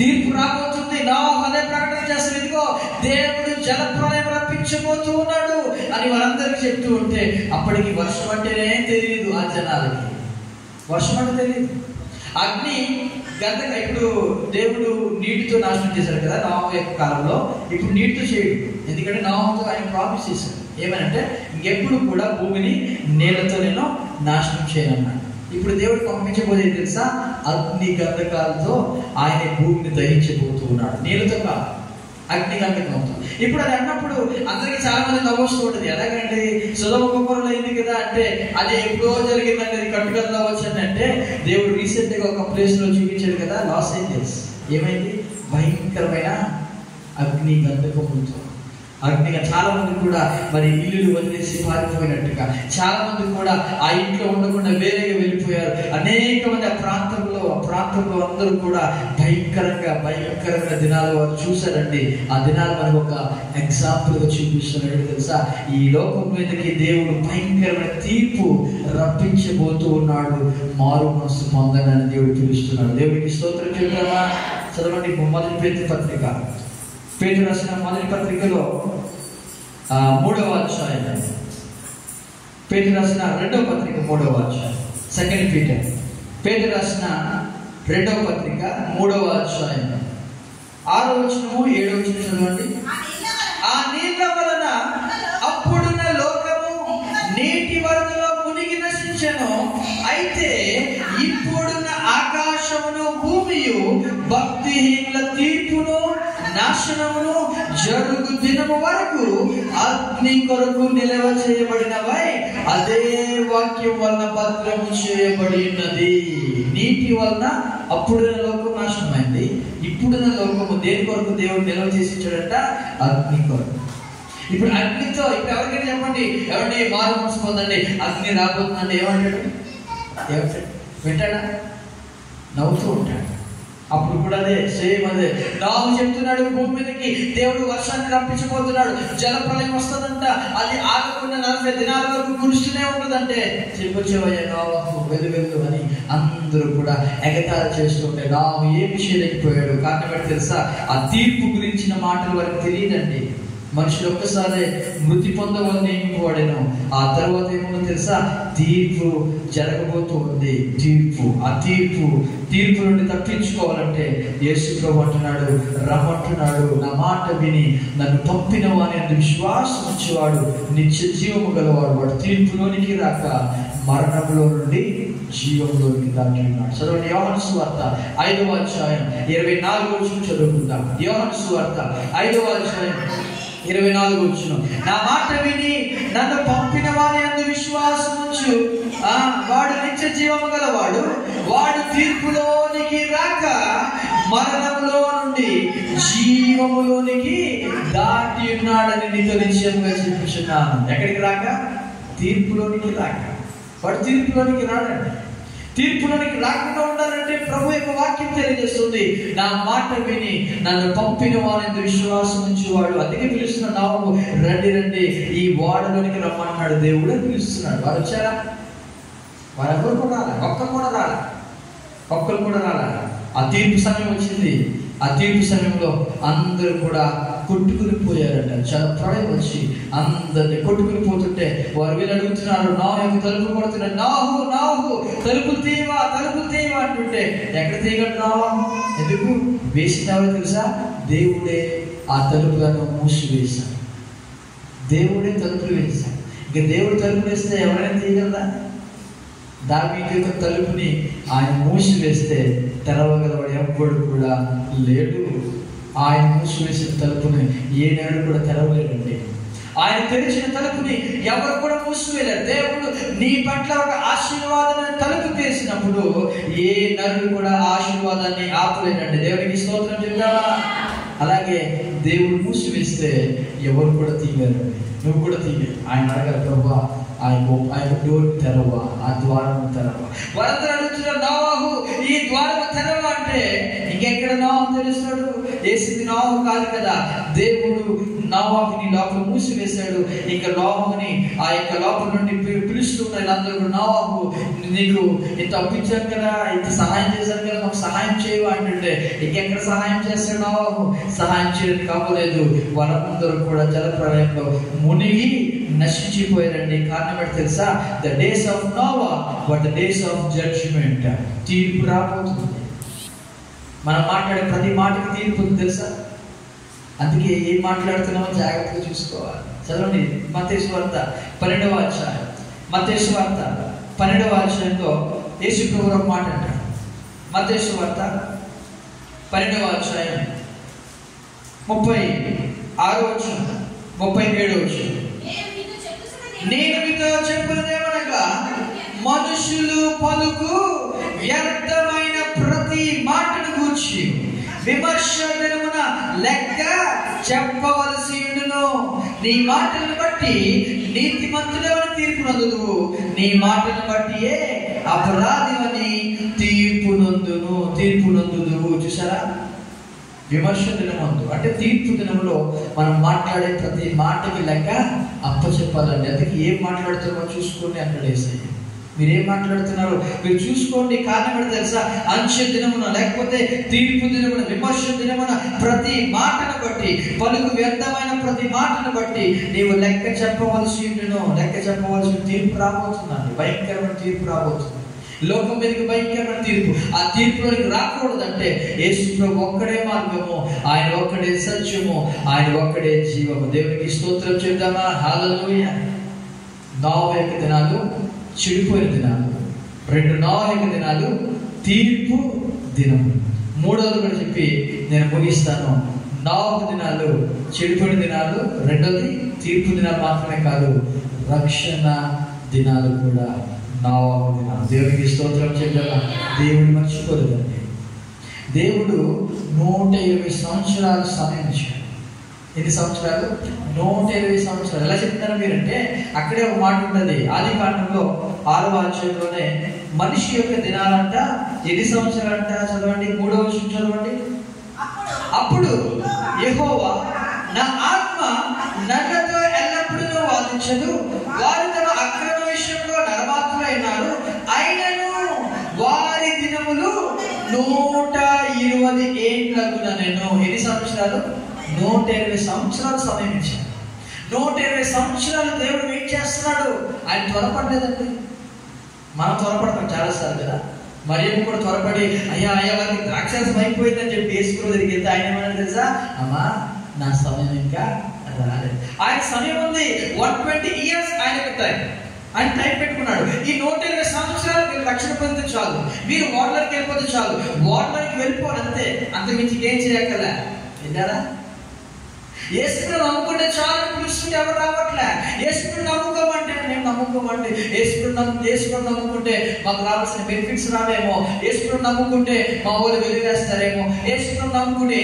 తీర్పు రాబోతుంది. నోవహు అదే ప్రకటన చేస్తారు, ఇదిగో దేవుడు జలప్రలయం రప్పించబోతూ ఉన్నాడు అని వారందరికీ చెప్తూ ఉంటే అప్పటికి వర్షం అంటేనే తెలియదు ఆ జనాలకి. వర్షం అంటే తెలియదు. అగ్ని గంధక, ఇప్పుడు దేవుడు నీటితో నాశనం చేశాడు కదా నోవహు యొక్క కాలంలో, ఇప్పుడు నీటితో చేయడు. ఎందుకంటే నోవహుతో ఆయన ప్రామిస్ చేశాడు ఏమనంటే ఇంకెప్పుడు కూడా భూమిని నీళ్లతో నేను నాశనం చేయనన్నాడు. ఇప్పుడు దేవుడు పంపించబోయేది తెలుసా? అగ్ని గంధకాలతో ఆయన భూమిని దహించబోతూ ఉన్నాడు. నీళ్ళతో కాదు, అగ్ని గంధకంతో. ఇప్పుడు అది అన్నప్పుడు అందరికి చాలా మంది నవ్వొస్తూ ఉంటుంది. ఎలాగంటే సొదొమ గొమొర్రాలో అయింది కదా అంటే అది ఎప్పుడో జరిగిందంటే అది కట్టుకల్లో వచ్చిందంటే దేవుడు రీసెంట్ గా ఒక ప్లేస్ లో చూపించాడు కదా, లాస్ ఏంజల్స్. ఏమైంది? భయంకరమైన అగ్ని గంధకముతో అగ్నిగా చాలా మంది కూడా మరి ఇల్లు వదిలేసి పారిపోయినట్టుగా, చాలా మంది కూడా ఆ ఇంట్లో ఉండకుండా వేరేగా వెళ్ళిపోయారు. అనేక మంది ఆ ప్రాంతంలో అందరూ కూడా భయంకరంగా దినాలు వారు చూశారండి. ఆ దినాలు మనకు ఒక ఎగ్జాంపుల్ గా చూపిస్తున్నాడు తెలుసా? ఈ లోకం మీదకి దేవుడు భయంకరమైన తీర్పు రప్పించబోతూ ఉన్నాడు. మారు మనసు పొందనని దేవుడు పిలుస్తున్నాడు. దేవుడికి స్తోత్రం చెప్తామా? చదవండి మొదటి పేతురు పత్రిక, పేతురు రాసిన మొదటి పత్రికలో 3వ అధ్యాయం, పేతురు రాసిన 2వ పత్రిక 3వ అధ్యాయం, సెకండ్ పీటర్. పేతురు రాసిన 2వ పత్రిక 3వ అధ్యాయం 6వ వచనము 7వ వచనం చదవండి. ఆ నీళ్ల వలన అప్పుడున్న లోకము నీటి వరదలో మునిగి నశించెను. అయితే ఇప్పుడున్న ఆకాశమును భూమియు భక్తిహీనుల తీర్పును నాశనమును జరుగు దినము వరకు అగ్ని కొరకు నిలవ చేయబడినవై అదే వాక్యం వలన భద్రము చేయబడి ఉన్నది. నీటి వలన అప్పుడున్న లోకం నాశనమైంది. ఇప్పుడున్న లోకము దేని కొరకు దేవుడు నిలవ చేసి ఇచ్చాడంట? అగ్ని కొరకు. ఇప్పుడు అగ్నితో ఇప్పుడు ఎవరికైనా చెప్పండి, ఎవరిని మారు మనసు పొందండి, అగ్ని రాబోతుందండి, ఏమంటాడు? వింటాడా? నవ్వుతూ ఉంటాడు. అప్పుడు కూడా అదే సేమ్ అదే నావు చెప్తున్నాడు, భూమి మీదకి దేవుడు వర్షాన్ని రప్పించబోతున్నాడు, జలప్రలయం వస్తుందంట, అది ఆగకుండా 40 దినాల వరకు కురుస్తూనే ఉంటుందంటే చెప్పొచ్చేవయ్యా నావు వెళ్ళు అని అందరూ కూడా ఎగతాళి చేస్తుంటే నావు ఏమి చేయలేకపోయాడు. కారణం ఏంటి తెలుసా? ఆ తీర్పు గురించిన మాటలు వారికి తెలియదండి. మనుషులు ఒక్కసారి మృతి పొందవని నియమింపబడెను. ఆ తర్వాత ఏమో తెలుసా? తీర్పు జరగబోతూ ఉంది. ఆ తీర్పు నుండి తప్పించుకోవాలంటే యేసు ప్రభు అంటున్నాడు, రమ్మంటున్నాడు, నా మాట విని నన్ను పంపిన వాని అందు విశ్వాసం ఉంచేవాడు నిత్య జీవము గలవాడు, వాడు తీర్పులోనికి రాక మరణంలో నుండి జీవంలోనికి దాటి ఉన్నాడు. చదవండి యోహాను సువార్త 5వ అధ్యాయం 24వ వచనం చదువుకుందాం. యోహాను సువార్త 5వ అధ్యాయం 24వ వచనం, నా మాట విని నన్ను పంపిన వాని యందు విశ్వాసం ఉంచు, వాడు నిత్య జీవము గలవాడు, వాడు తీర్పులోనికి రాక మరణంలో నుండి జీవములోనికి దాటి ఉన్నాడని నీతో నిశ్చయంగా చెప్పుచున్నాను. ఎక్కడికి రాక? తీర్పులోనికి రాక. వాడు తీర్పులోనికి రాడండి. తీర్పులోనికి రాకుండా ఉండాలంటే ప్రభు యొక్క వాక్యం తెలియజేస్తుంది, నా మాట విని నన్ను పంపిన వాని విశ్వాసం ఉంచేవాడు. అందుకే పిలుస్తున్నాడు, నావు రండి రండి ఈ వాడలోనికి రమ్మన్నాడు దేవుడు అని పిలుస్తున్నాడు. వారు వచ్చారా? వారెవరు కూడా రాలే, ఒక్కరు కూడా రాలే. ఆ తీర్పు సమయం వచ్చింది. ఆ తీర్పు సమయంలో అందరూ కూడా కొట్టుకుని పోయారట. చాలా ప్రళయం వచ్చి అందరిని కొట్టుకుని పోతుంటే వారు వీళ్ళు అడుగుతున్నారు, నావు యొక్క తలుపు కొడుతున్నాడు, నావు తలుపులు తీయవా అంటుంటే ఎక్కడ తీయగలడు నావా? ఎందుకు వేసినావో తెలుసా? దేవుడే ఆ తలుపులను మూసివేశాడు. దేవుడే తలుపులు వేశాడు. ఇక దేవుడు తలుపు వేస్తే ఎవరైనా తీయగలరా? దావీదు యొక్క తలుపుని ఆయన మూసివేస్తే తెరవగలవాడు ఎవ్వడు కూడా లేడు. ఆయన మూసివేసిన తలుపుని ఏనాడు కూడా తెరవలేడండి. ఆయన తెరిచిన తలుపుని ఎవరు కూడా మూసివేయలేరు. దేవుడు నీ పట్ల ఒక ఆశీర్వాదాన్ని తలుపు తెరిచినప్పుడు ఏ నరుడు కూడా ఆశీర్వాదాన్ని ఆపలేడండి. దేవునికి స్తోత్రం చెప్తావా? అలాగే దేవుడు మూసివేస్తే ఎవరు కూడా తీయలేరండి. నువ్వు కూడా తీయలేవు. ఆయన అడగాలి, ప్రభువా ఆయన డోర్ తెరవా, ఆ ద్వారం తెరవా. వారందరూ అడుగుతున్నారు, నావాహు ఈ ద్వారం తెరవా అంటే ఇంకెక్కడ నావాహు తెలుస్తాడు? వేసింది నావాహు కాదు కదా, దేవుడు నావాహుని లోపల మూసివేశాడు. ఇంకా నావాహుని ఆ యొక్క లోపల నుండి పిలుస్తున్నారు అందరూ, నావాహు నీకు ఇంత అప్పించాను కదా, ఇంత సహాయం చేశాను కదా, మాకు సహాయం చేయవు అంటుంటే ఇంకెక్కడ సహాయం చేస్తాడు నావాహు? సహాయం చేయడం కావలేదు. వారందరూ కూడా జలప్రలయంలో మునిగి నశించిపోయారండి. కారణం ఏంటి తెలుసా? The days of Noah but the days of judgment. తీర్పు రాబోతుంది. మనం మాట్లాడే ప్రతి మాటకి తీర్పు తెలుసా? అందుకే ఏం మాట్లాడుతున్నామో జాగ్రత్తగా చూసుకోవాలి. చదవండి మత్తయి సువార్త 12వ అధ్యాయం. మత్తయి సువార్త 12వ అధ్యాయంలో యేసు ప్రభువు ఒక మాట అంటాడు. మత్తయి సువార్త 12వ అధ్యాయం 36వ వచనం 37వ వచనం, నేను మీతో చెప్పున్నదేమనగా మనుషులు పలుకు వ్యర్థమైన ప్రతి మాటను గూర్చి విమర్శ దినమున లెక్క చెప్పవలసి ఉండును. నీ మాటలను బట్టి నీతిమంతుడవని తీర్పు నందుదువు, నీ మాటలను బట్టియే అపరాధివని తీర్పు నందుదువు. చూసారా? విమర్శ దినమందు అంటే తీర్పు దినంలో మనం మాట్లాడే ప్రతి మాటకి లెక్క అప్పచెప్పాలండి. అందుకే ఏం మాట్లాడుతున్నారో చూసుకోండి అన్నాడు యేసయ్య. మీరేం మాట్లాడుతున్నారు మీరు చూసుకోండి. కారణం ఏంటో తెలుసా? అంత్య దినమున లేకపోతే తీర్పు దినమున విమర్శ దినమున ప్రతి మాటను బట్టి, పలుకు వ్యర్థమైన ప్రతి మాటను బట్టి నీవు లెక్క చెప్పవలసి ఉండును. లెక్క చెప్పవలసి తీర్పు రాబోతుందండి. భయంకరమైన తీర్పు రాబోతుంది. లోకం మీదకి భయంకరమైన తీర్పు. ఆ తీర్పులోకి రాకూడదంటే యేసు ప్రభు ఒక్కడే మార్గము, ఆయన ఒక్కడే సత్యము, ఆయన ఒక్కడే జీవము. దేవునికి స్తోత్రం చెప్తామా? హల్లెలూయా. నోవా యొక్క దినాలు చెడిపోయిన దినాలు, 2 నోవా యొక్క దినాలు తీర్పు దినము. 3వది కూడా చెప్పి నేను ముగిస్తాను. నోవా దినాలు చెడిపోయిన దినాలు, 2వది తీర్పు దినాలు మాత్రమే కాదు, రక్షణ దినాలు కూడా నోవా దినాలు. దేవునికి స్తోత్రం చెప్తామా? దేవుడు మర్చిపోలేదండి. దేవుడు 120 సంవత్సరాలు సమయం ఇచ్చాడు. ఎన్ని సంవత్సరాలు? 120 సంవత్సరాలు. ఎలా చెప్తారు మీరంటే అక్కడే ఒక మాట ఉంటుంది, ఆది కాండంలో 6వ అధ్యాయంలోనే మనిషి యొక్క దినాలంట ఎన్ని సంవత్సరాలంట? చదవండి, 3వ వచనం చదవండి. అప్పుడు యెహోవా, నా ఆత్మ నరులతో ఎల్లప్పుడూ వాదించదు, వారు తమ అక్రమ విషయంలో నరమాత్రులైనారు, అయినను వారి దినములు 120 ఏండ్లగున నేను. ఎన్ని సంవత్సరాలు? 120 సంవత్సరాలు సమయం ఇచ్చాడు. 120 సంవత్సరాలు దేవుడు వెయిట్ చేస్తున్నాడు. ఆయన త్వరపడలేదండి. మనం త్వరపడతాం చాలాసార్లు కదా. మరియమ్మ కూడా త్వరపడి అయ్యా వారికి ద్రాక్షారసం అయిపోయిందని చెప్పి యేసుప్రభువు దగ్గరికి వెళ్తే ఆయన ఏమన్నా తెలుసా? అమ్మా, నా సమయం ఇంకా రాలేదు. ఆయన సమయం ఉంది. 120 years ఆయనకు టైం. ఆయన టైం పెట్టుకున్నాడు. ఈ 120 సంవత్సరాలు మీరు రక్షణ పొందితే చాలు, మీరు వాటర్కి వెళ్ళిపోతే చాలు. వాటర్కి వెళ్ళిపోవాలి అంతే, అంతకుమించి ఏం చేయక్కర్లే. విన్నారా? యేసుని నమ్ముకుంటే చాలు పిలుస్తుంటే ఎవరు రావట్లే. యేసుని నమ్ముకోమంటే మేము నమ్ముకోమంటే యేసుని నమ్ముకుంటే మాకు రావాల్సిన బెనిఫిట్స్ రావేమో, యేసుని నమ్ముకుంటే మా ఊరు వెలివేస్తారేమో, యేసుని నమ్ముకుంటే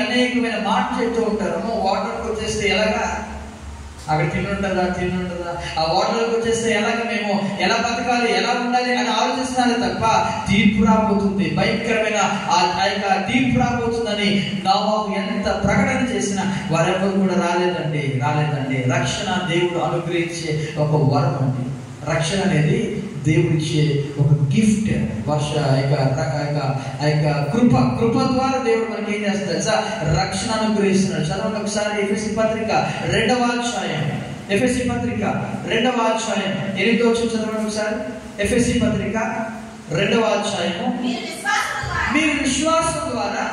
అనేకమైన మాటలు చెప్తూ ఉంటారు. వాటర్కి వచ్చేస్తే ఎలాగా, అక్కడ తిన్నుంటుందా, ఆ వాటర్కి వచ్చేస్తే ఎలాగ, మేము ఎలా బతకాలి, ఎలా ఉండాలి అని ఆలోచిస్తున్నారే తప్ప తీర్పు రాబోతుంది, భయంకరమైన ఆ యొక్క తీర్పు రాబోతుందని నోవాహు ఎంత ప్రకటన చేసినా వారెవరు కూడా రాలేదండి. రక్షణ దేవుడు అనుగ్రహించే ఒక వరం అండి. రక్షణ అనేది దేవుడిచ్చే ఒక గిఫ్ట్. కృప ద్వారా దేవుడు మనకి ఏం చేస్తాడు తెలుసా? రక్షణ అనుగ్రహిస్తున్నాడు. చదవండి ఒకసారి ఎఫెసీ పత్రిక 2వ అధ్యాయం. ఎఫెసీ పత్రిక 2వ అధ్యాయం 8వ వచనం చదవండి ఒకసారి. ఎఫెసీ పత్రిక 2వ అధ్యాయము. మీరు విశ్వాసం ద్వారా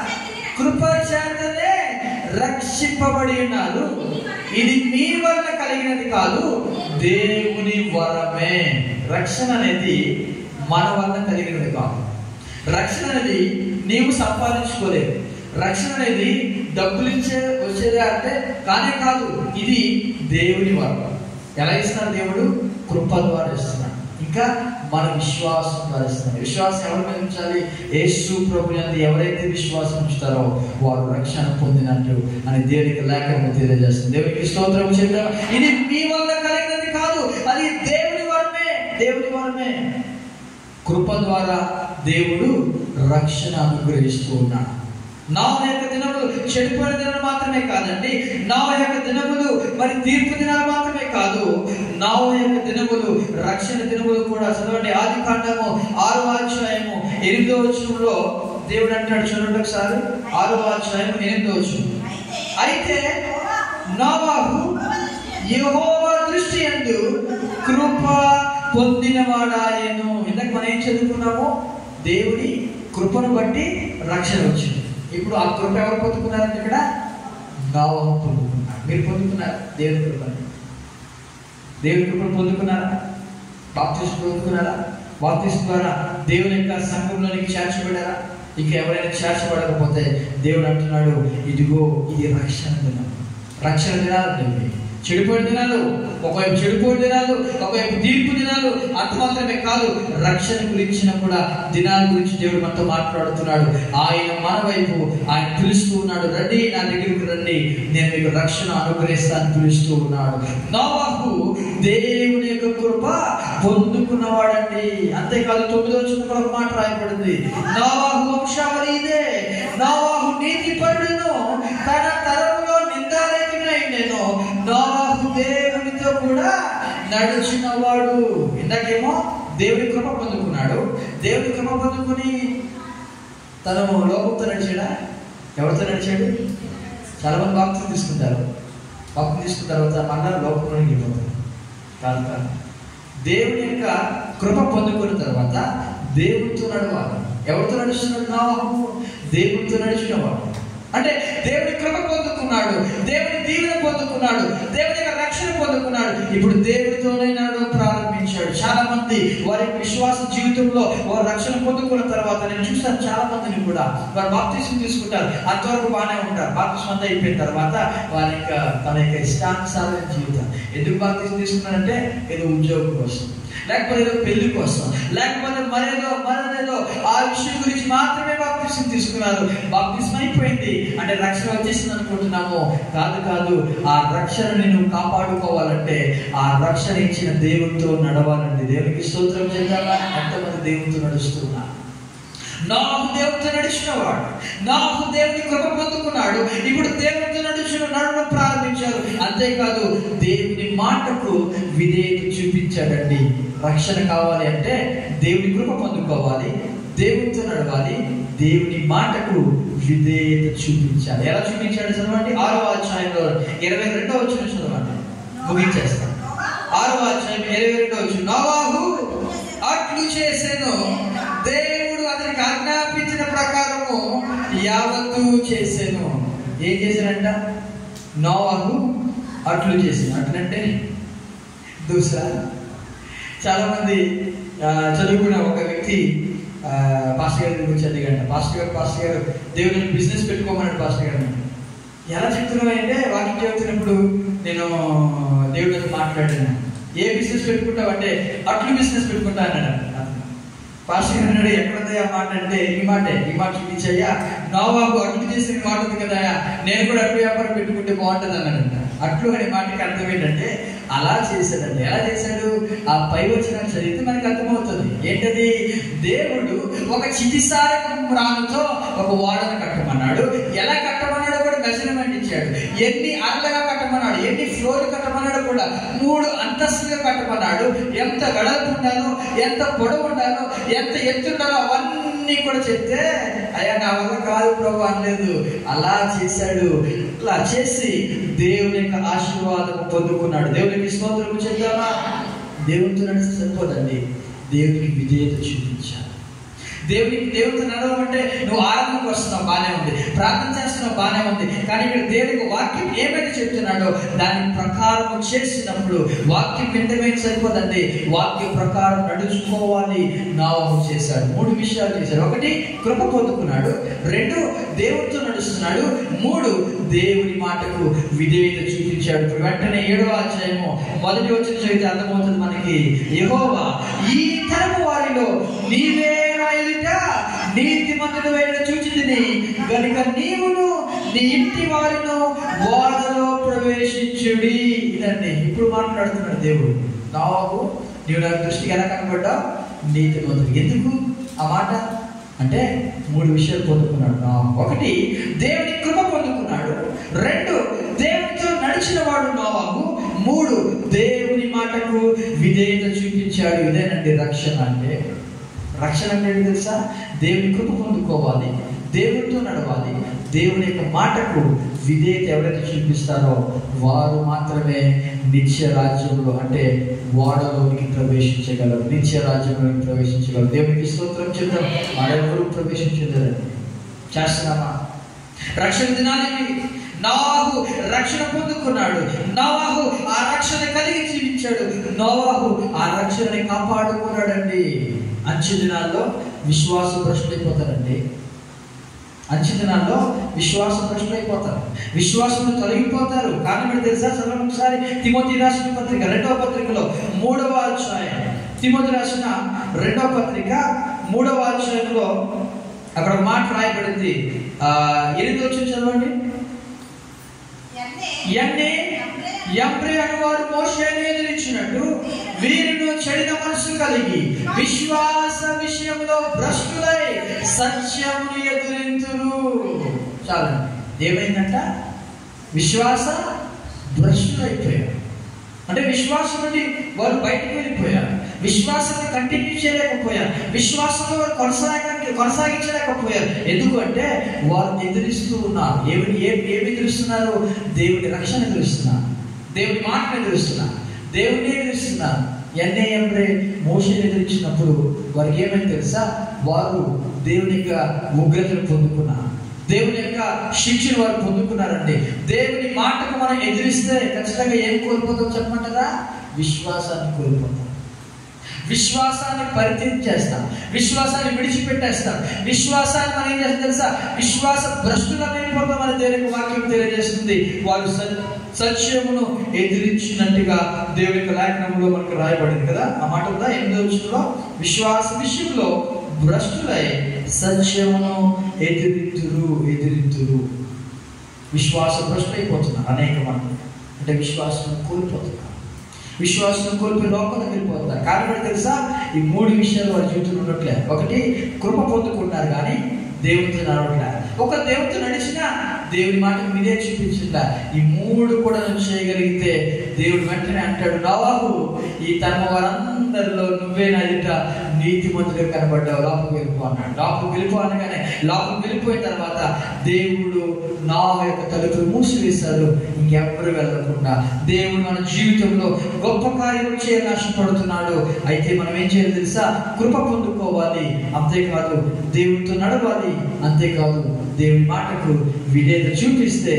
కృప చేతనే రక్షింపబడి ఉన్నారు, ఇది మీ వల్ల కలిగినది కాదు, దేవుని వరమే. రక్షణ అనేది మన వల్ల కలిగినది కాదు. రక్షణ అనేది నీవు సంపాదించుకోలేదు. రక్షణ అనేది డబ్బులు వచ్చేదే అంటే కానే కాదు. ఇది దేవుని వరం. ఎలా ఇస్తున్నాడు దేవుడు? కృప ద్వారా ఇస్తున్నాడు. ఇంకా మన విశ్వాసం ద్వారా ఇస్తున్నాడు. విశ్వాసం ఎవరి మీద ఉంచాలి? యేసు ప్రభువు యందు ఎవరైతే విశ్వాసం ఉంచుతారో వారు రక్షణ పొందినట్టు అని దేవునికి లేఖనం తెలియజేస్తుంది. దేవునికి స్తోత్రం చేద్దాం. ఇది మీ వల్ల కలిగినది కాదు, అది దేవుని వరమే. కృప ద్వారా దేవుడు రక్షణ అనుగ్రహిస్తూ ఉన్నాడు. నోవహు యొక్క దినములు చెడిపోయిన దినాలు మాత్రమే కాదండి, నోవహు యొక్క దినములు మరి తీర్పు దినాలు మాత్రమే కాదు, నోవహు యొక్క దినములు రక్షణ దినములు కూడా. చదవండి ఆది కాండము 6వ అధ్యాయము 8వ వచనంలో దేవుడు అంటాడు, చూడండి ఒకసారి. 6వ అధ్యాయం 8వ వచనం. అయితే నోవహు యెహోవా దృష్టి యందు కృప పొందినవాడాయెను. ఇందాక మనం ఏం చదువుకున్నామో, దేవుని కృపను బట్టి రక్షణ వచ్చింది. ఇప్పుడు ఆ కృప ఎవరు పొందుకున్నారంటే ఇక్కడ? నోవహు పొందుకున్నారు. మీరు పొందుకున్నారు దేవుని కృపను? దేవుని కృపను పొందుకున్నారా? బాప్తిస్మం పొందుకున్నారా? బాప్తిస్మం ద్వారా దేవుని యొక్క సంఘంలోనికి చేర్చబడారా? ఇంకా ఎవరైనా చేర్చబడకపోతే దేవుడు అంటున్నాడు, ఇదిగో ఇది రక్షణ దినం. రక్షణ దినాలు చెడిపోయిన దినాలు, ఒకవైపు చెడిపోయిన దినాలు, ఒకవైపు తీర్పు దినాలు. అంత మాత్రమే కాదు, రక్షణ గురించిన కూడా దినాల గురించి దేవుడు మనతో మాట్లాడుతున్నాడు. ఆయన మన వైపు ఆయన పిలుస్తూ ఉన్నాడు, రండి నా దగ్గరికి రండి, నేను మీకు రక్షణ అనుగ్రహిస్తాను పిలుస్తూ ఉన్నాడు. నోవహు దేవుని యొక్క కృప పొందుకున్నవాడండి. అంతేకాదు 9వ వచనంలో ఒక మాట రాయబడింది, నోవహు వంశావళి ఇదే, నోవహు నీతిపరుడును, తన తరములో నిందారహితుడైనను, నోవహు దేవునితో కూడా నడిచినవాడు. ఇందాకేమో దేవుని కృప పొందుకున్నాడు. దేవుని కృప పొందుకుని తను లోకంతో నడిచాడా? ఎవరితో నడిచాడు? చాలా మంది బాప్తిస్మం తీసుకుంటారు. బాప్తిస్మం తీసుకున్న తర్వాత మళ్ళా లోకంలోకి వెళ్ళిపోతారు. కాదు, దేవుని యొక్క కృప పొందుకున్న తర్వాత దేవునితో నడవాలి. ఎవరితో నడుస్తున్నాడు? నోవహు దేవునితో నడిచినవాడు. అంటే దేవుని కృప పొందుకున్నాడు, దేవుని దీవెన పొందుకున్నాడు, దేవుని యొక్క రక్షణ పొందుకున్నాడు. ఇప్పుడు దేవునితోనే నడవడం ప్రారంభించాడు. చాలా మంది వారి విశ్వాస జీవితంలో వారు రక్షణ పొందుకున్న తర్వాత నేను చూస్తాను, చాలా మందిని కూడా వారు బాప్తిస్మం తీసుకుంటారు, అంతవరకు బాగానే ఉంటారు. బాప్తిస్మం అంతా అయిపోయిన తర్వాత వారి యొక్క తన యొక్క ఇష్టానుసారమైన జీవితం. ఎందుకు బాప్తిస్మం తీసుకున్నారంటే ఏదో ఉద్యోగం కోసం, లేకపోతే ఏదో పెళ్లి కోసం, లేకపోతే మరేదో ఆ విషయం గురించి మాత్రమే బాప్తిస్మం బాప్తిస్మం తీసుకున్నారు, బాప్తిస్మం అయిపోయింది అంటే రక్షణ వచ్చేసింది అనుకుంటున్నాము. కాదు, ఆ రక్షణని నువ్వు కాపాడుకోవాలంటే ఆ రక్షణ ఇచ్చిన దేవునితో నడవాలండి. దేవునికి స్తోత్రం చేద్దామా? ఎంతమంది దేవునితో నడుస్తున్నారు? నోవహు దేవునితో నడిచినవాడు, నోవహు దేవుని కృప పొందుకున్నాడు. ఇప్పుడు దేవునితో నడవడం ప్రారంభించారు. అంతేకాదు దేవుని మాటకు విధేయత చూపించాడండి. రక్షణ కావాలి అంటే దేవుని కృప పొందుకోవాలి, దేవునితో నడవాలి, దేవుని మాటకు విధేయత చూపించాలి. ఎలా చూపించాడు చదవండి. 6వ అధ్యాయంలో 22వ వచనం చదవండి, ముగించేస్తాం. 6వ అధ్యాయం 22వ వచనం. నోవహు అట్లు చేసెను, దేవుడు అతనికి ఆజ్ఞాపించిన ప్రకారము యావత్తు చేసెను. ఏం చేశాడంట? నోవహు అట్లు చేసాను. అట్లంటే దూసరా. చాలా మంది చదువుకున్న ఒక వ్యక్తి పాస్టర్ గారి గురించి అడిగంట. పాస్టర్ గారు దేవుని బిజినెస్ పెట్టుకోమన్నాడు. పాస్టర్ గారు ఎలా చెప్తున్నావు అంటే, వాక్యం చెబుతున్నప్పుడు నేను దేవుడితో మాట్లాడాను. ఏ బిజినెస్ పెట్టుకుంటావు అంటే అట్లు బిజినెస్ పెట్టుకుంటా అన్నాడు. పాస్టర్ గారు అన్నాడు, ఎక్కడుంది ఆ మాట అంటే ఈ మాట చూపించయ్యా. నోవహు అట్లు చేసిన మాట ఉంది కదా, నేను కూడా అట్లు వ్యాపారం పెట్టుకుంటే బాగుంటుంది అన్నాడు. అట్లు అనే మాటకి అర్థం ఏంటంటే అలా చేశాడండి. ఎలా చేశాడు? ఆ పై వచ్చిన చదివితే మనకు అర్థమవుతుంది. ఏంటది? దేవుడు ఒక చితిసారకం రాళ్ళతో ఒక ఓడను కట్టమన్నాడు. ఎలా కట్టమన్నాడు కూడా మెజర్మెంట్ ఇచ్చాడు. ఎన్ని అరలుగా కట్టమన్నాడు, ఎన్ని ఫ్లోర్లు కట్టమన్నాడు కూడా 3 అంతస్తులుగా కట్టమన్నాడు. ఎంత వెడల్పు ఉండాలో, ఎంత పొడవు ఉండాలో, ఎంత ఎత్తు ఉండాలో అవన్నీ కూడా చెప్తే అయ్యా నా వల్ల కాదు ప్రభు అనలేదు. అలా చేశాడు. అలా చేసి దేవుని యొక్క ఆశీర్వాదం పొందుకున్నాడు. దేవునికి స్తోత్రం చెప్తామా? దేవునితో నడిస్తే సరిపోదండి, దేవునికి విధేయత చూపించాలి. దేవునితో నడవమంటే నువ్వు ఆరాధనకు వస్తున్నావు, బాగానే ఉంది, ప్రార్థన చేస్తున్నావు, బాగానే ఉంది. కానీ ఇక్కడ దేవునికి వాక్యం ఏమైతే చెప్తున్నాడో దాని ప్రకారం చేసినప్పుడు వాక్యం వింటమే సరిపోదండి, వాక్యం ప్రకారం నడుచుకోవాలి. నోవహు చేశాడు. 3 విషయాలు చేశాడు. 1 కృప పొందుకున్నాడు, 2 దేవునితో నడుస్తున్నాడు, 3 దేవుని మాటకు విధేయత చూపించాడు. ఇప్పుడు వెంటనే 7వ అధ్యాయము 1వ వచనం చదివితే అర్థమవుతుంది మనకి. యెహోవా ఈ తరము వారిలో నీవే నీతిమంతుడైన చూచితిని గనుక నీవును నీ ఇంటి వారిను ఓడలో ప్రవేశించుడి. ఇదండి ఇప్పుడు మాట్లాడుతున్నాడు దేవుడు. నోవహు నీవు నా దృష్టికి ఎలా కనబడ్డావు? నీతిమంతుడు. ఎందుకు ఆ మాట అంటే 3 విషయాలు పొందుకున్నాడు. 1 దేవుని కృప పొందుకున్నాడు, 2 దేవునితో నడిచిన వాడు నోవహు, 3 దేవుని మాటకు విధేయత చూపించాడు. ఇదేనండి రక్షణ అంటే. రక్షణ అంటే తెలుసా? దేవుని కృప పొందుకోవాలి, దేవునితో నడవాలి, దేవుని యొక్క మాటకు విధేయత ఎవరైతే చూపిస్తారో వారు మాత్రమే నిత్య రాజ్యంలో అంటే ఓడలోనికి ప్రవేశించగలరు, నిత్య రాజ్యంలోకి ప్రవేశించగలరు. దేవునికి స్తోత్రం చెప్తాం. మరెవరూ ప్రవేశించలేరండి. చేస్తున్నామా? రక్షణ దినానికి నోవహు రక్షణ పొందుకున్నాడు. నోవహు ఆ రక్షణ కలిగి జీవించాడు. నోవహు ఆ రక్షణని కాపాడుకున్నాడండి. అంచె దినాల్లో విశ్వాస భ్రష్టులైపోతారండి. అంచె దినాల్లో విశ్వాస భ్రష్టులైపోతారు, విశ్వాసంలో తొలగిపోతారు. కారణం ఏంటి తెలుసా? చదవండి ఒకసారి. తిమోతి రాసిన పత్రిక 2వ పత్రికలో 3వ అధ్యాయం. తిమోతి రాసిన 2వ పత్రిక 3వ అధ్యాయంలో అక్కడ ఒక మాట రాయబడింది. 8వ వచనం చదవండి. యంబ్రే అనువారు మోషేను ఎదిరించినట్టు వీరును చెడిన మనసు కలిగి విశ్వాస విషయంలో భ్రష్టులై సత్యమును ఎదురింతురు. చాలండి. ఏమైందంట? విశ్వాస భ్రష్టులైపోయారు. అంటే విశ్వాసం నుండి వారు బయటకు వెళ్ళిపోయారు, విశ్వాసాన్ని కంటిన్యూ చేయలేకపోయారు, విశ్వాసంలో వారు కొనసాగించలేకపోయారు. ఎందుకు అంటే వారు ఎదురిస్తూ ఉన్నారు. ఏమి ఎదురిస్తున్నారు? దేవుని రక్షణ ఎదురిస్తున్నారు, దేవుని మాటను ఎదురిస్తున్నారు, దేవుని ఎదురిస్తున్నారు. యంబ్రే మోషేను ఎదిరించినప్పుడు వారికి ఏమైంది తెలుసా? వారు దేవుని యొక్క ఉగ్రతను పొందుకున్నారు, దేవుని యొక్క శిక్షను వారు పొందుకున్నారండి. దేవుని మాటకు మనం ఎదిరిస్తే ఖచ్చితంగా ఏం కోల్పోతాం చెప్పమంటారా? విశ్వాసాన్ని కోల్పోతాం, విశ్వాసాన్ని పరిత్యాగం చేస్తాం, విశ్వాసాన్ని విడిచిపెట్టేస్తాం, విశ్వాసాన్ని మనం ఏం చేస్తాం తెలుసా? విశ్వాస భ్రష్టులను అయిపోతామని దేవుని వాక్యం తెలియజేస్తుంది. వారు సత్యమును ఎదిరించినట్టుగా దేవుని యొక్క లేఖనంలో మనకు రాయబడింది కదా. ఆ మాట ఉందా? 8వ వచనంలో విశ్వాస విషయంలో భ్రష్టులై సత్యమును ఎదిరింతురు. విశ్వాసం భ్రష్టమైపోతున్నారు అనేక మంది. అంటే విశ్వాసం కోల్పోతున్నారు. విశ్వాసం కోల్పోయి లోపలికి వెళ్ళిపోతున్నారు. కారణం తెలుసా? ఈ 3 విషయాలు వారి జీవితంలో ఉన్నట్లే. ఒకటి, కృప పొందుకున్నారు కానీ దేవుడితో నడవట్లే. ఒక దేవుడితో నడిచినా దేవుడి మాటకు మీదే చూపించిందా. ఈ 3 కూడా నువ్వు చేయగలిగితే దేవుడు వెంటనే అంటాడు, నోవాహు, ఈ తన వారందరిలో నువ్వే నా ఎదుట నీతిమంతుడిగా కనబడ్డావు, లోపలికి వెళ్ళిపో అన్నాడు. లోపలికి వెళ్ళిపో అనగానే లోపలికి వెళ్ళిపోయిన తర్వాత దేవుడు నోవహు యొక్క తలుపులు మూసివేశాడు. ఇంకెవ్వరు వెళ్ళకుండా దేవుడు మన జీవితంలో గొప్ప కార్యం చేయాలని ఆశపడుతున్నాడు. అయితే మనం ఏం చేయాలి తెలుసా? కృప పొందుకోవాలి, అంతేకాదు దేవుడితో నడవాలి, అంతేకాదు దేవుడి మాటకు విధేయత చూపిస్తే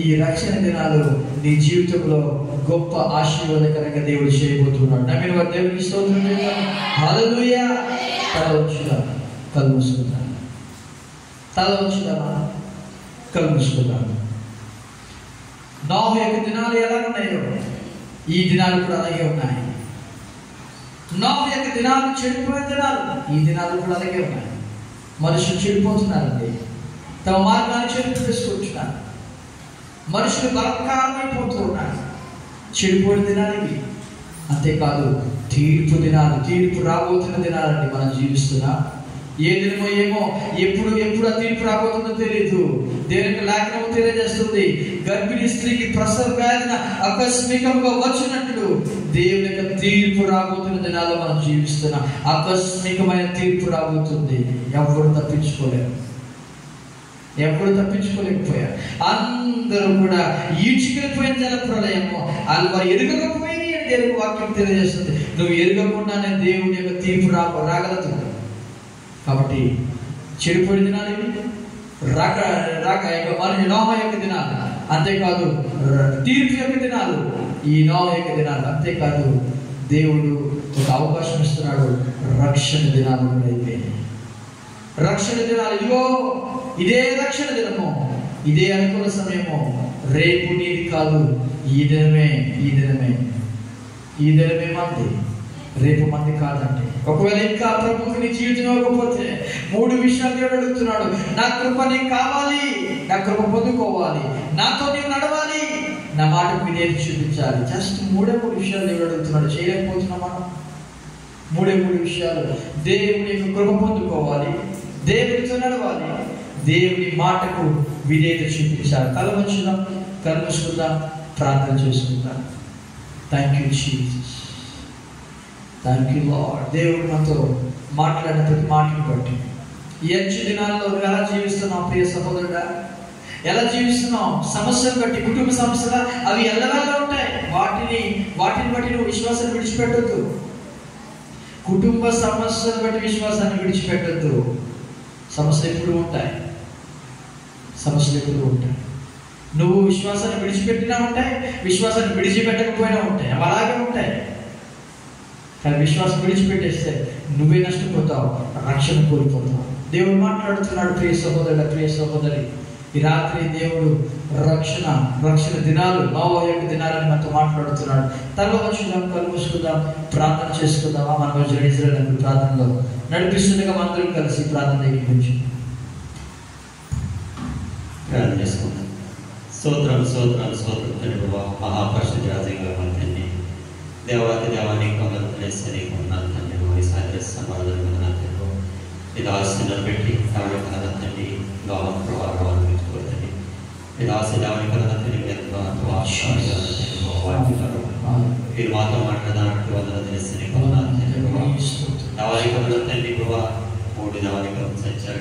ఈ రక్షణ దినాలు నీ జీవితంలో గొప్ప ఆశీర్వాదకరంగా దేవుడు చేయబోతున్నాడు. నమ్మిన వారు దేవుడికి స్తోత్రం చేద్దాం. హల్లెలూయా. తల వంచుదాం, కళ్ళు మూసుకుందాం. తల వంచుదామా, కళ్ళు మూసుకుందాం. నోవహు యొక్క దినాలు ఎలా ఉన్నాయో ఈ దినాలు కూడా అలాగే ఉన్నాయి. నోవహు యొక్క దినాలు చెడిపోయిన దినాలు, ఈ దినాలు కూడా అలాగే ఉన్నాయి. మనుషులు చెడిపోతున్నారండి, తమ మార్గాన్ని చెడిపోసుకుంటున్నారు. మనుషులు బలత్కారమైపోతూ ఉన్నారు. చెడిపోయిన దినాలు ఇవి. అంతేకాదు తీర్పు దినాలు, తీర్పు రాబోతున్న దినాలండి మనం జీవిస్తున్నా. ఏ దినమో ఏమో, ఎప్పుడు ఆ తీర్పు రాబోతుందో తెలియదు. దేవునికి లేఖనం తెలియజేస్తుంది, గర్భిణీ స్త్రీకి ప్రసవ వేదన ఆకస్మికంగా వచ్చినట్లు దేవుని యొక్క తీర్పు రాబోతున్న దినాల్లో మనం జీవిస్తున్నాం. ఆకస్మికమైన తీర్పు రాబోతుంది. ఎవరు తప్పించుకోలేకపోయారు. అందరూ కూడా ఈడ్చుకెళ్ళిపోయిన జల ప్రళయము వాళ్ళు వారు ఎరగకపోయి అని దేవుని వాక్యం తెలియజేస్తుంది. నువ్వు ఎరగకుండానే దేవుని యొక్క తీర్పు రాగలదు. కాబట్టి చెడిపోయిన దినాలు ఇవి, రాక నోవహు యొక్క దినాలు, అంతేకాదు తీర్పు యొక్క దినాలు, ఈ నోవహు యొక్క దినాలు. అంతేకాదు దేవుడు ఒక అవకాశం ఇస్తున్నాడు. రక్షణ దినాలు అయిపోయింది. రక్షణ దినాలు ఇదిగో, ఇదే రక్షణ దినము, ఇదే అనుకూల సమయము. రేపు నీది కాదు, ఈ దినమే మంది, రేపు మంది కాదండి. ఒకవేళ ఇంకా ప్రభువుకి నీ జీవితం ఇవ్వకపోతే 3 విషయాలు దేవుడు అడుగుతున్నాడు. నా కృప నీకు కావాలి, నా కృప పొందుకోవాలి, నాతో నీవు నడవాలి, నా మాటకు విధేయత చూపించాలి. జస్ట్ 3 విషయాలు దేవుడు అడుగుతున్నాడు. చేయలేకపోతున్నాం మనం. 3 విషయాలు. దేవుని యొక్క కృప పొందుకోవాలి, దేవుడితో నడవాలి, దేవుని మాటకు విధేయత చూపించాలి. తల వంచుదాం, కళ్ళు మూసుకుందాం, ప్రార్థన చేసుకుందాం. Thank you Jesus, thank you lord. దేవుడు మనతో మాట్లాడిన ప్రతి మాటను బట్టి ఈ 5 దినాల్లో ఎలా జీవిస్తున్నాం ప్రియ సహోదరుడా? ఎలా జీవిస్తున్నాం? సమస్యలు బట్టి, కుటుంబ సమస్యలు అవి ఎల్లవేళ ఉంటాయి. వాటిని బట్టి నువ్వు విశ్వాసాన్ని విడిచిపెట్టద్దు. కుటుంబ సమస్యలు బట్టి విశ్వాసాన్ని విడిచిపెట్టద్దు. సమస్యలు ఎప్పుడు ఉంటాయి. నువ్వు విశ్వాసాన్ని విడిచిపెట్టినా ఉంటాయి, విశ్వాసాన్ని విడిచిపెట్టకపోయినా ఉంటాయి, అవి అలాగే ఉంటాయి. కానీ విశ్వాసం విడిచిపెట్టేస్తే నువ్వే నష్టపోతావు, రక్షణ కోల్పోతావు. దేవుడు మాట్లాడుతున్నాడు. ప్రియ సహోదరుడు, ప్రియ సహోదరి, ఈ రాత్రి దేవుడు రక్షణ దినాలు, నోవహు యొక్క దినాలని మనతో మాట్లాడుతున్నాడు. తల వంచుదాం, కళ్ళు మూసుకుందాం, ప్రార్థన చేసుకుందామా? మన ఇజ్రాయేలు ప్రార్థనలో నడిపిస్తుండగా అందరం కలిసి ప్రార్థన గురించి ప్రార్థన చేసుకుందాం. స్తోత్రం తండ్రి ప్రభా, మహాపరిశుద్ధ రాజంగా మన తండ్రి, దేవాతి దేవానికి కమర్తలేసరి ఉన్నాను తండ్రి. సాధ్య సమాధానం తండ్రి ఇది ఆశను పెట్టి తండ్రి లోహం ప్రభావాలు పెట్టుకోతండి. ఇది ఆశ దేవాని కదండి మీరు మాతో మాట్లాడడానికి వందన తెలిసి దేవానికి తండ్రి ప్రభా 3 దేవానికి సత్యాలు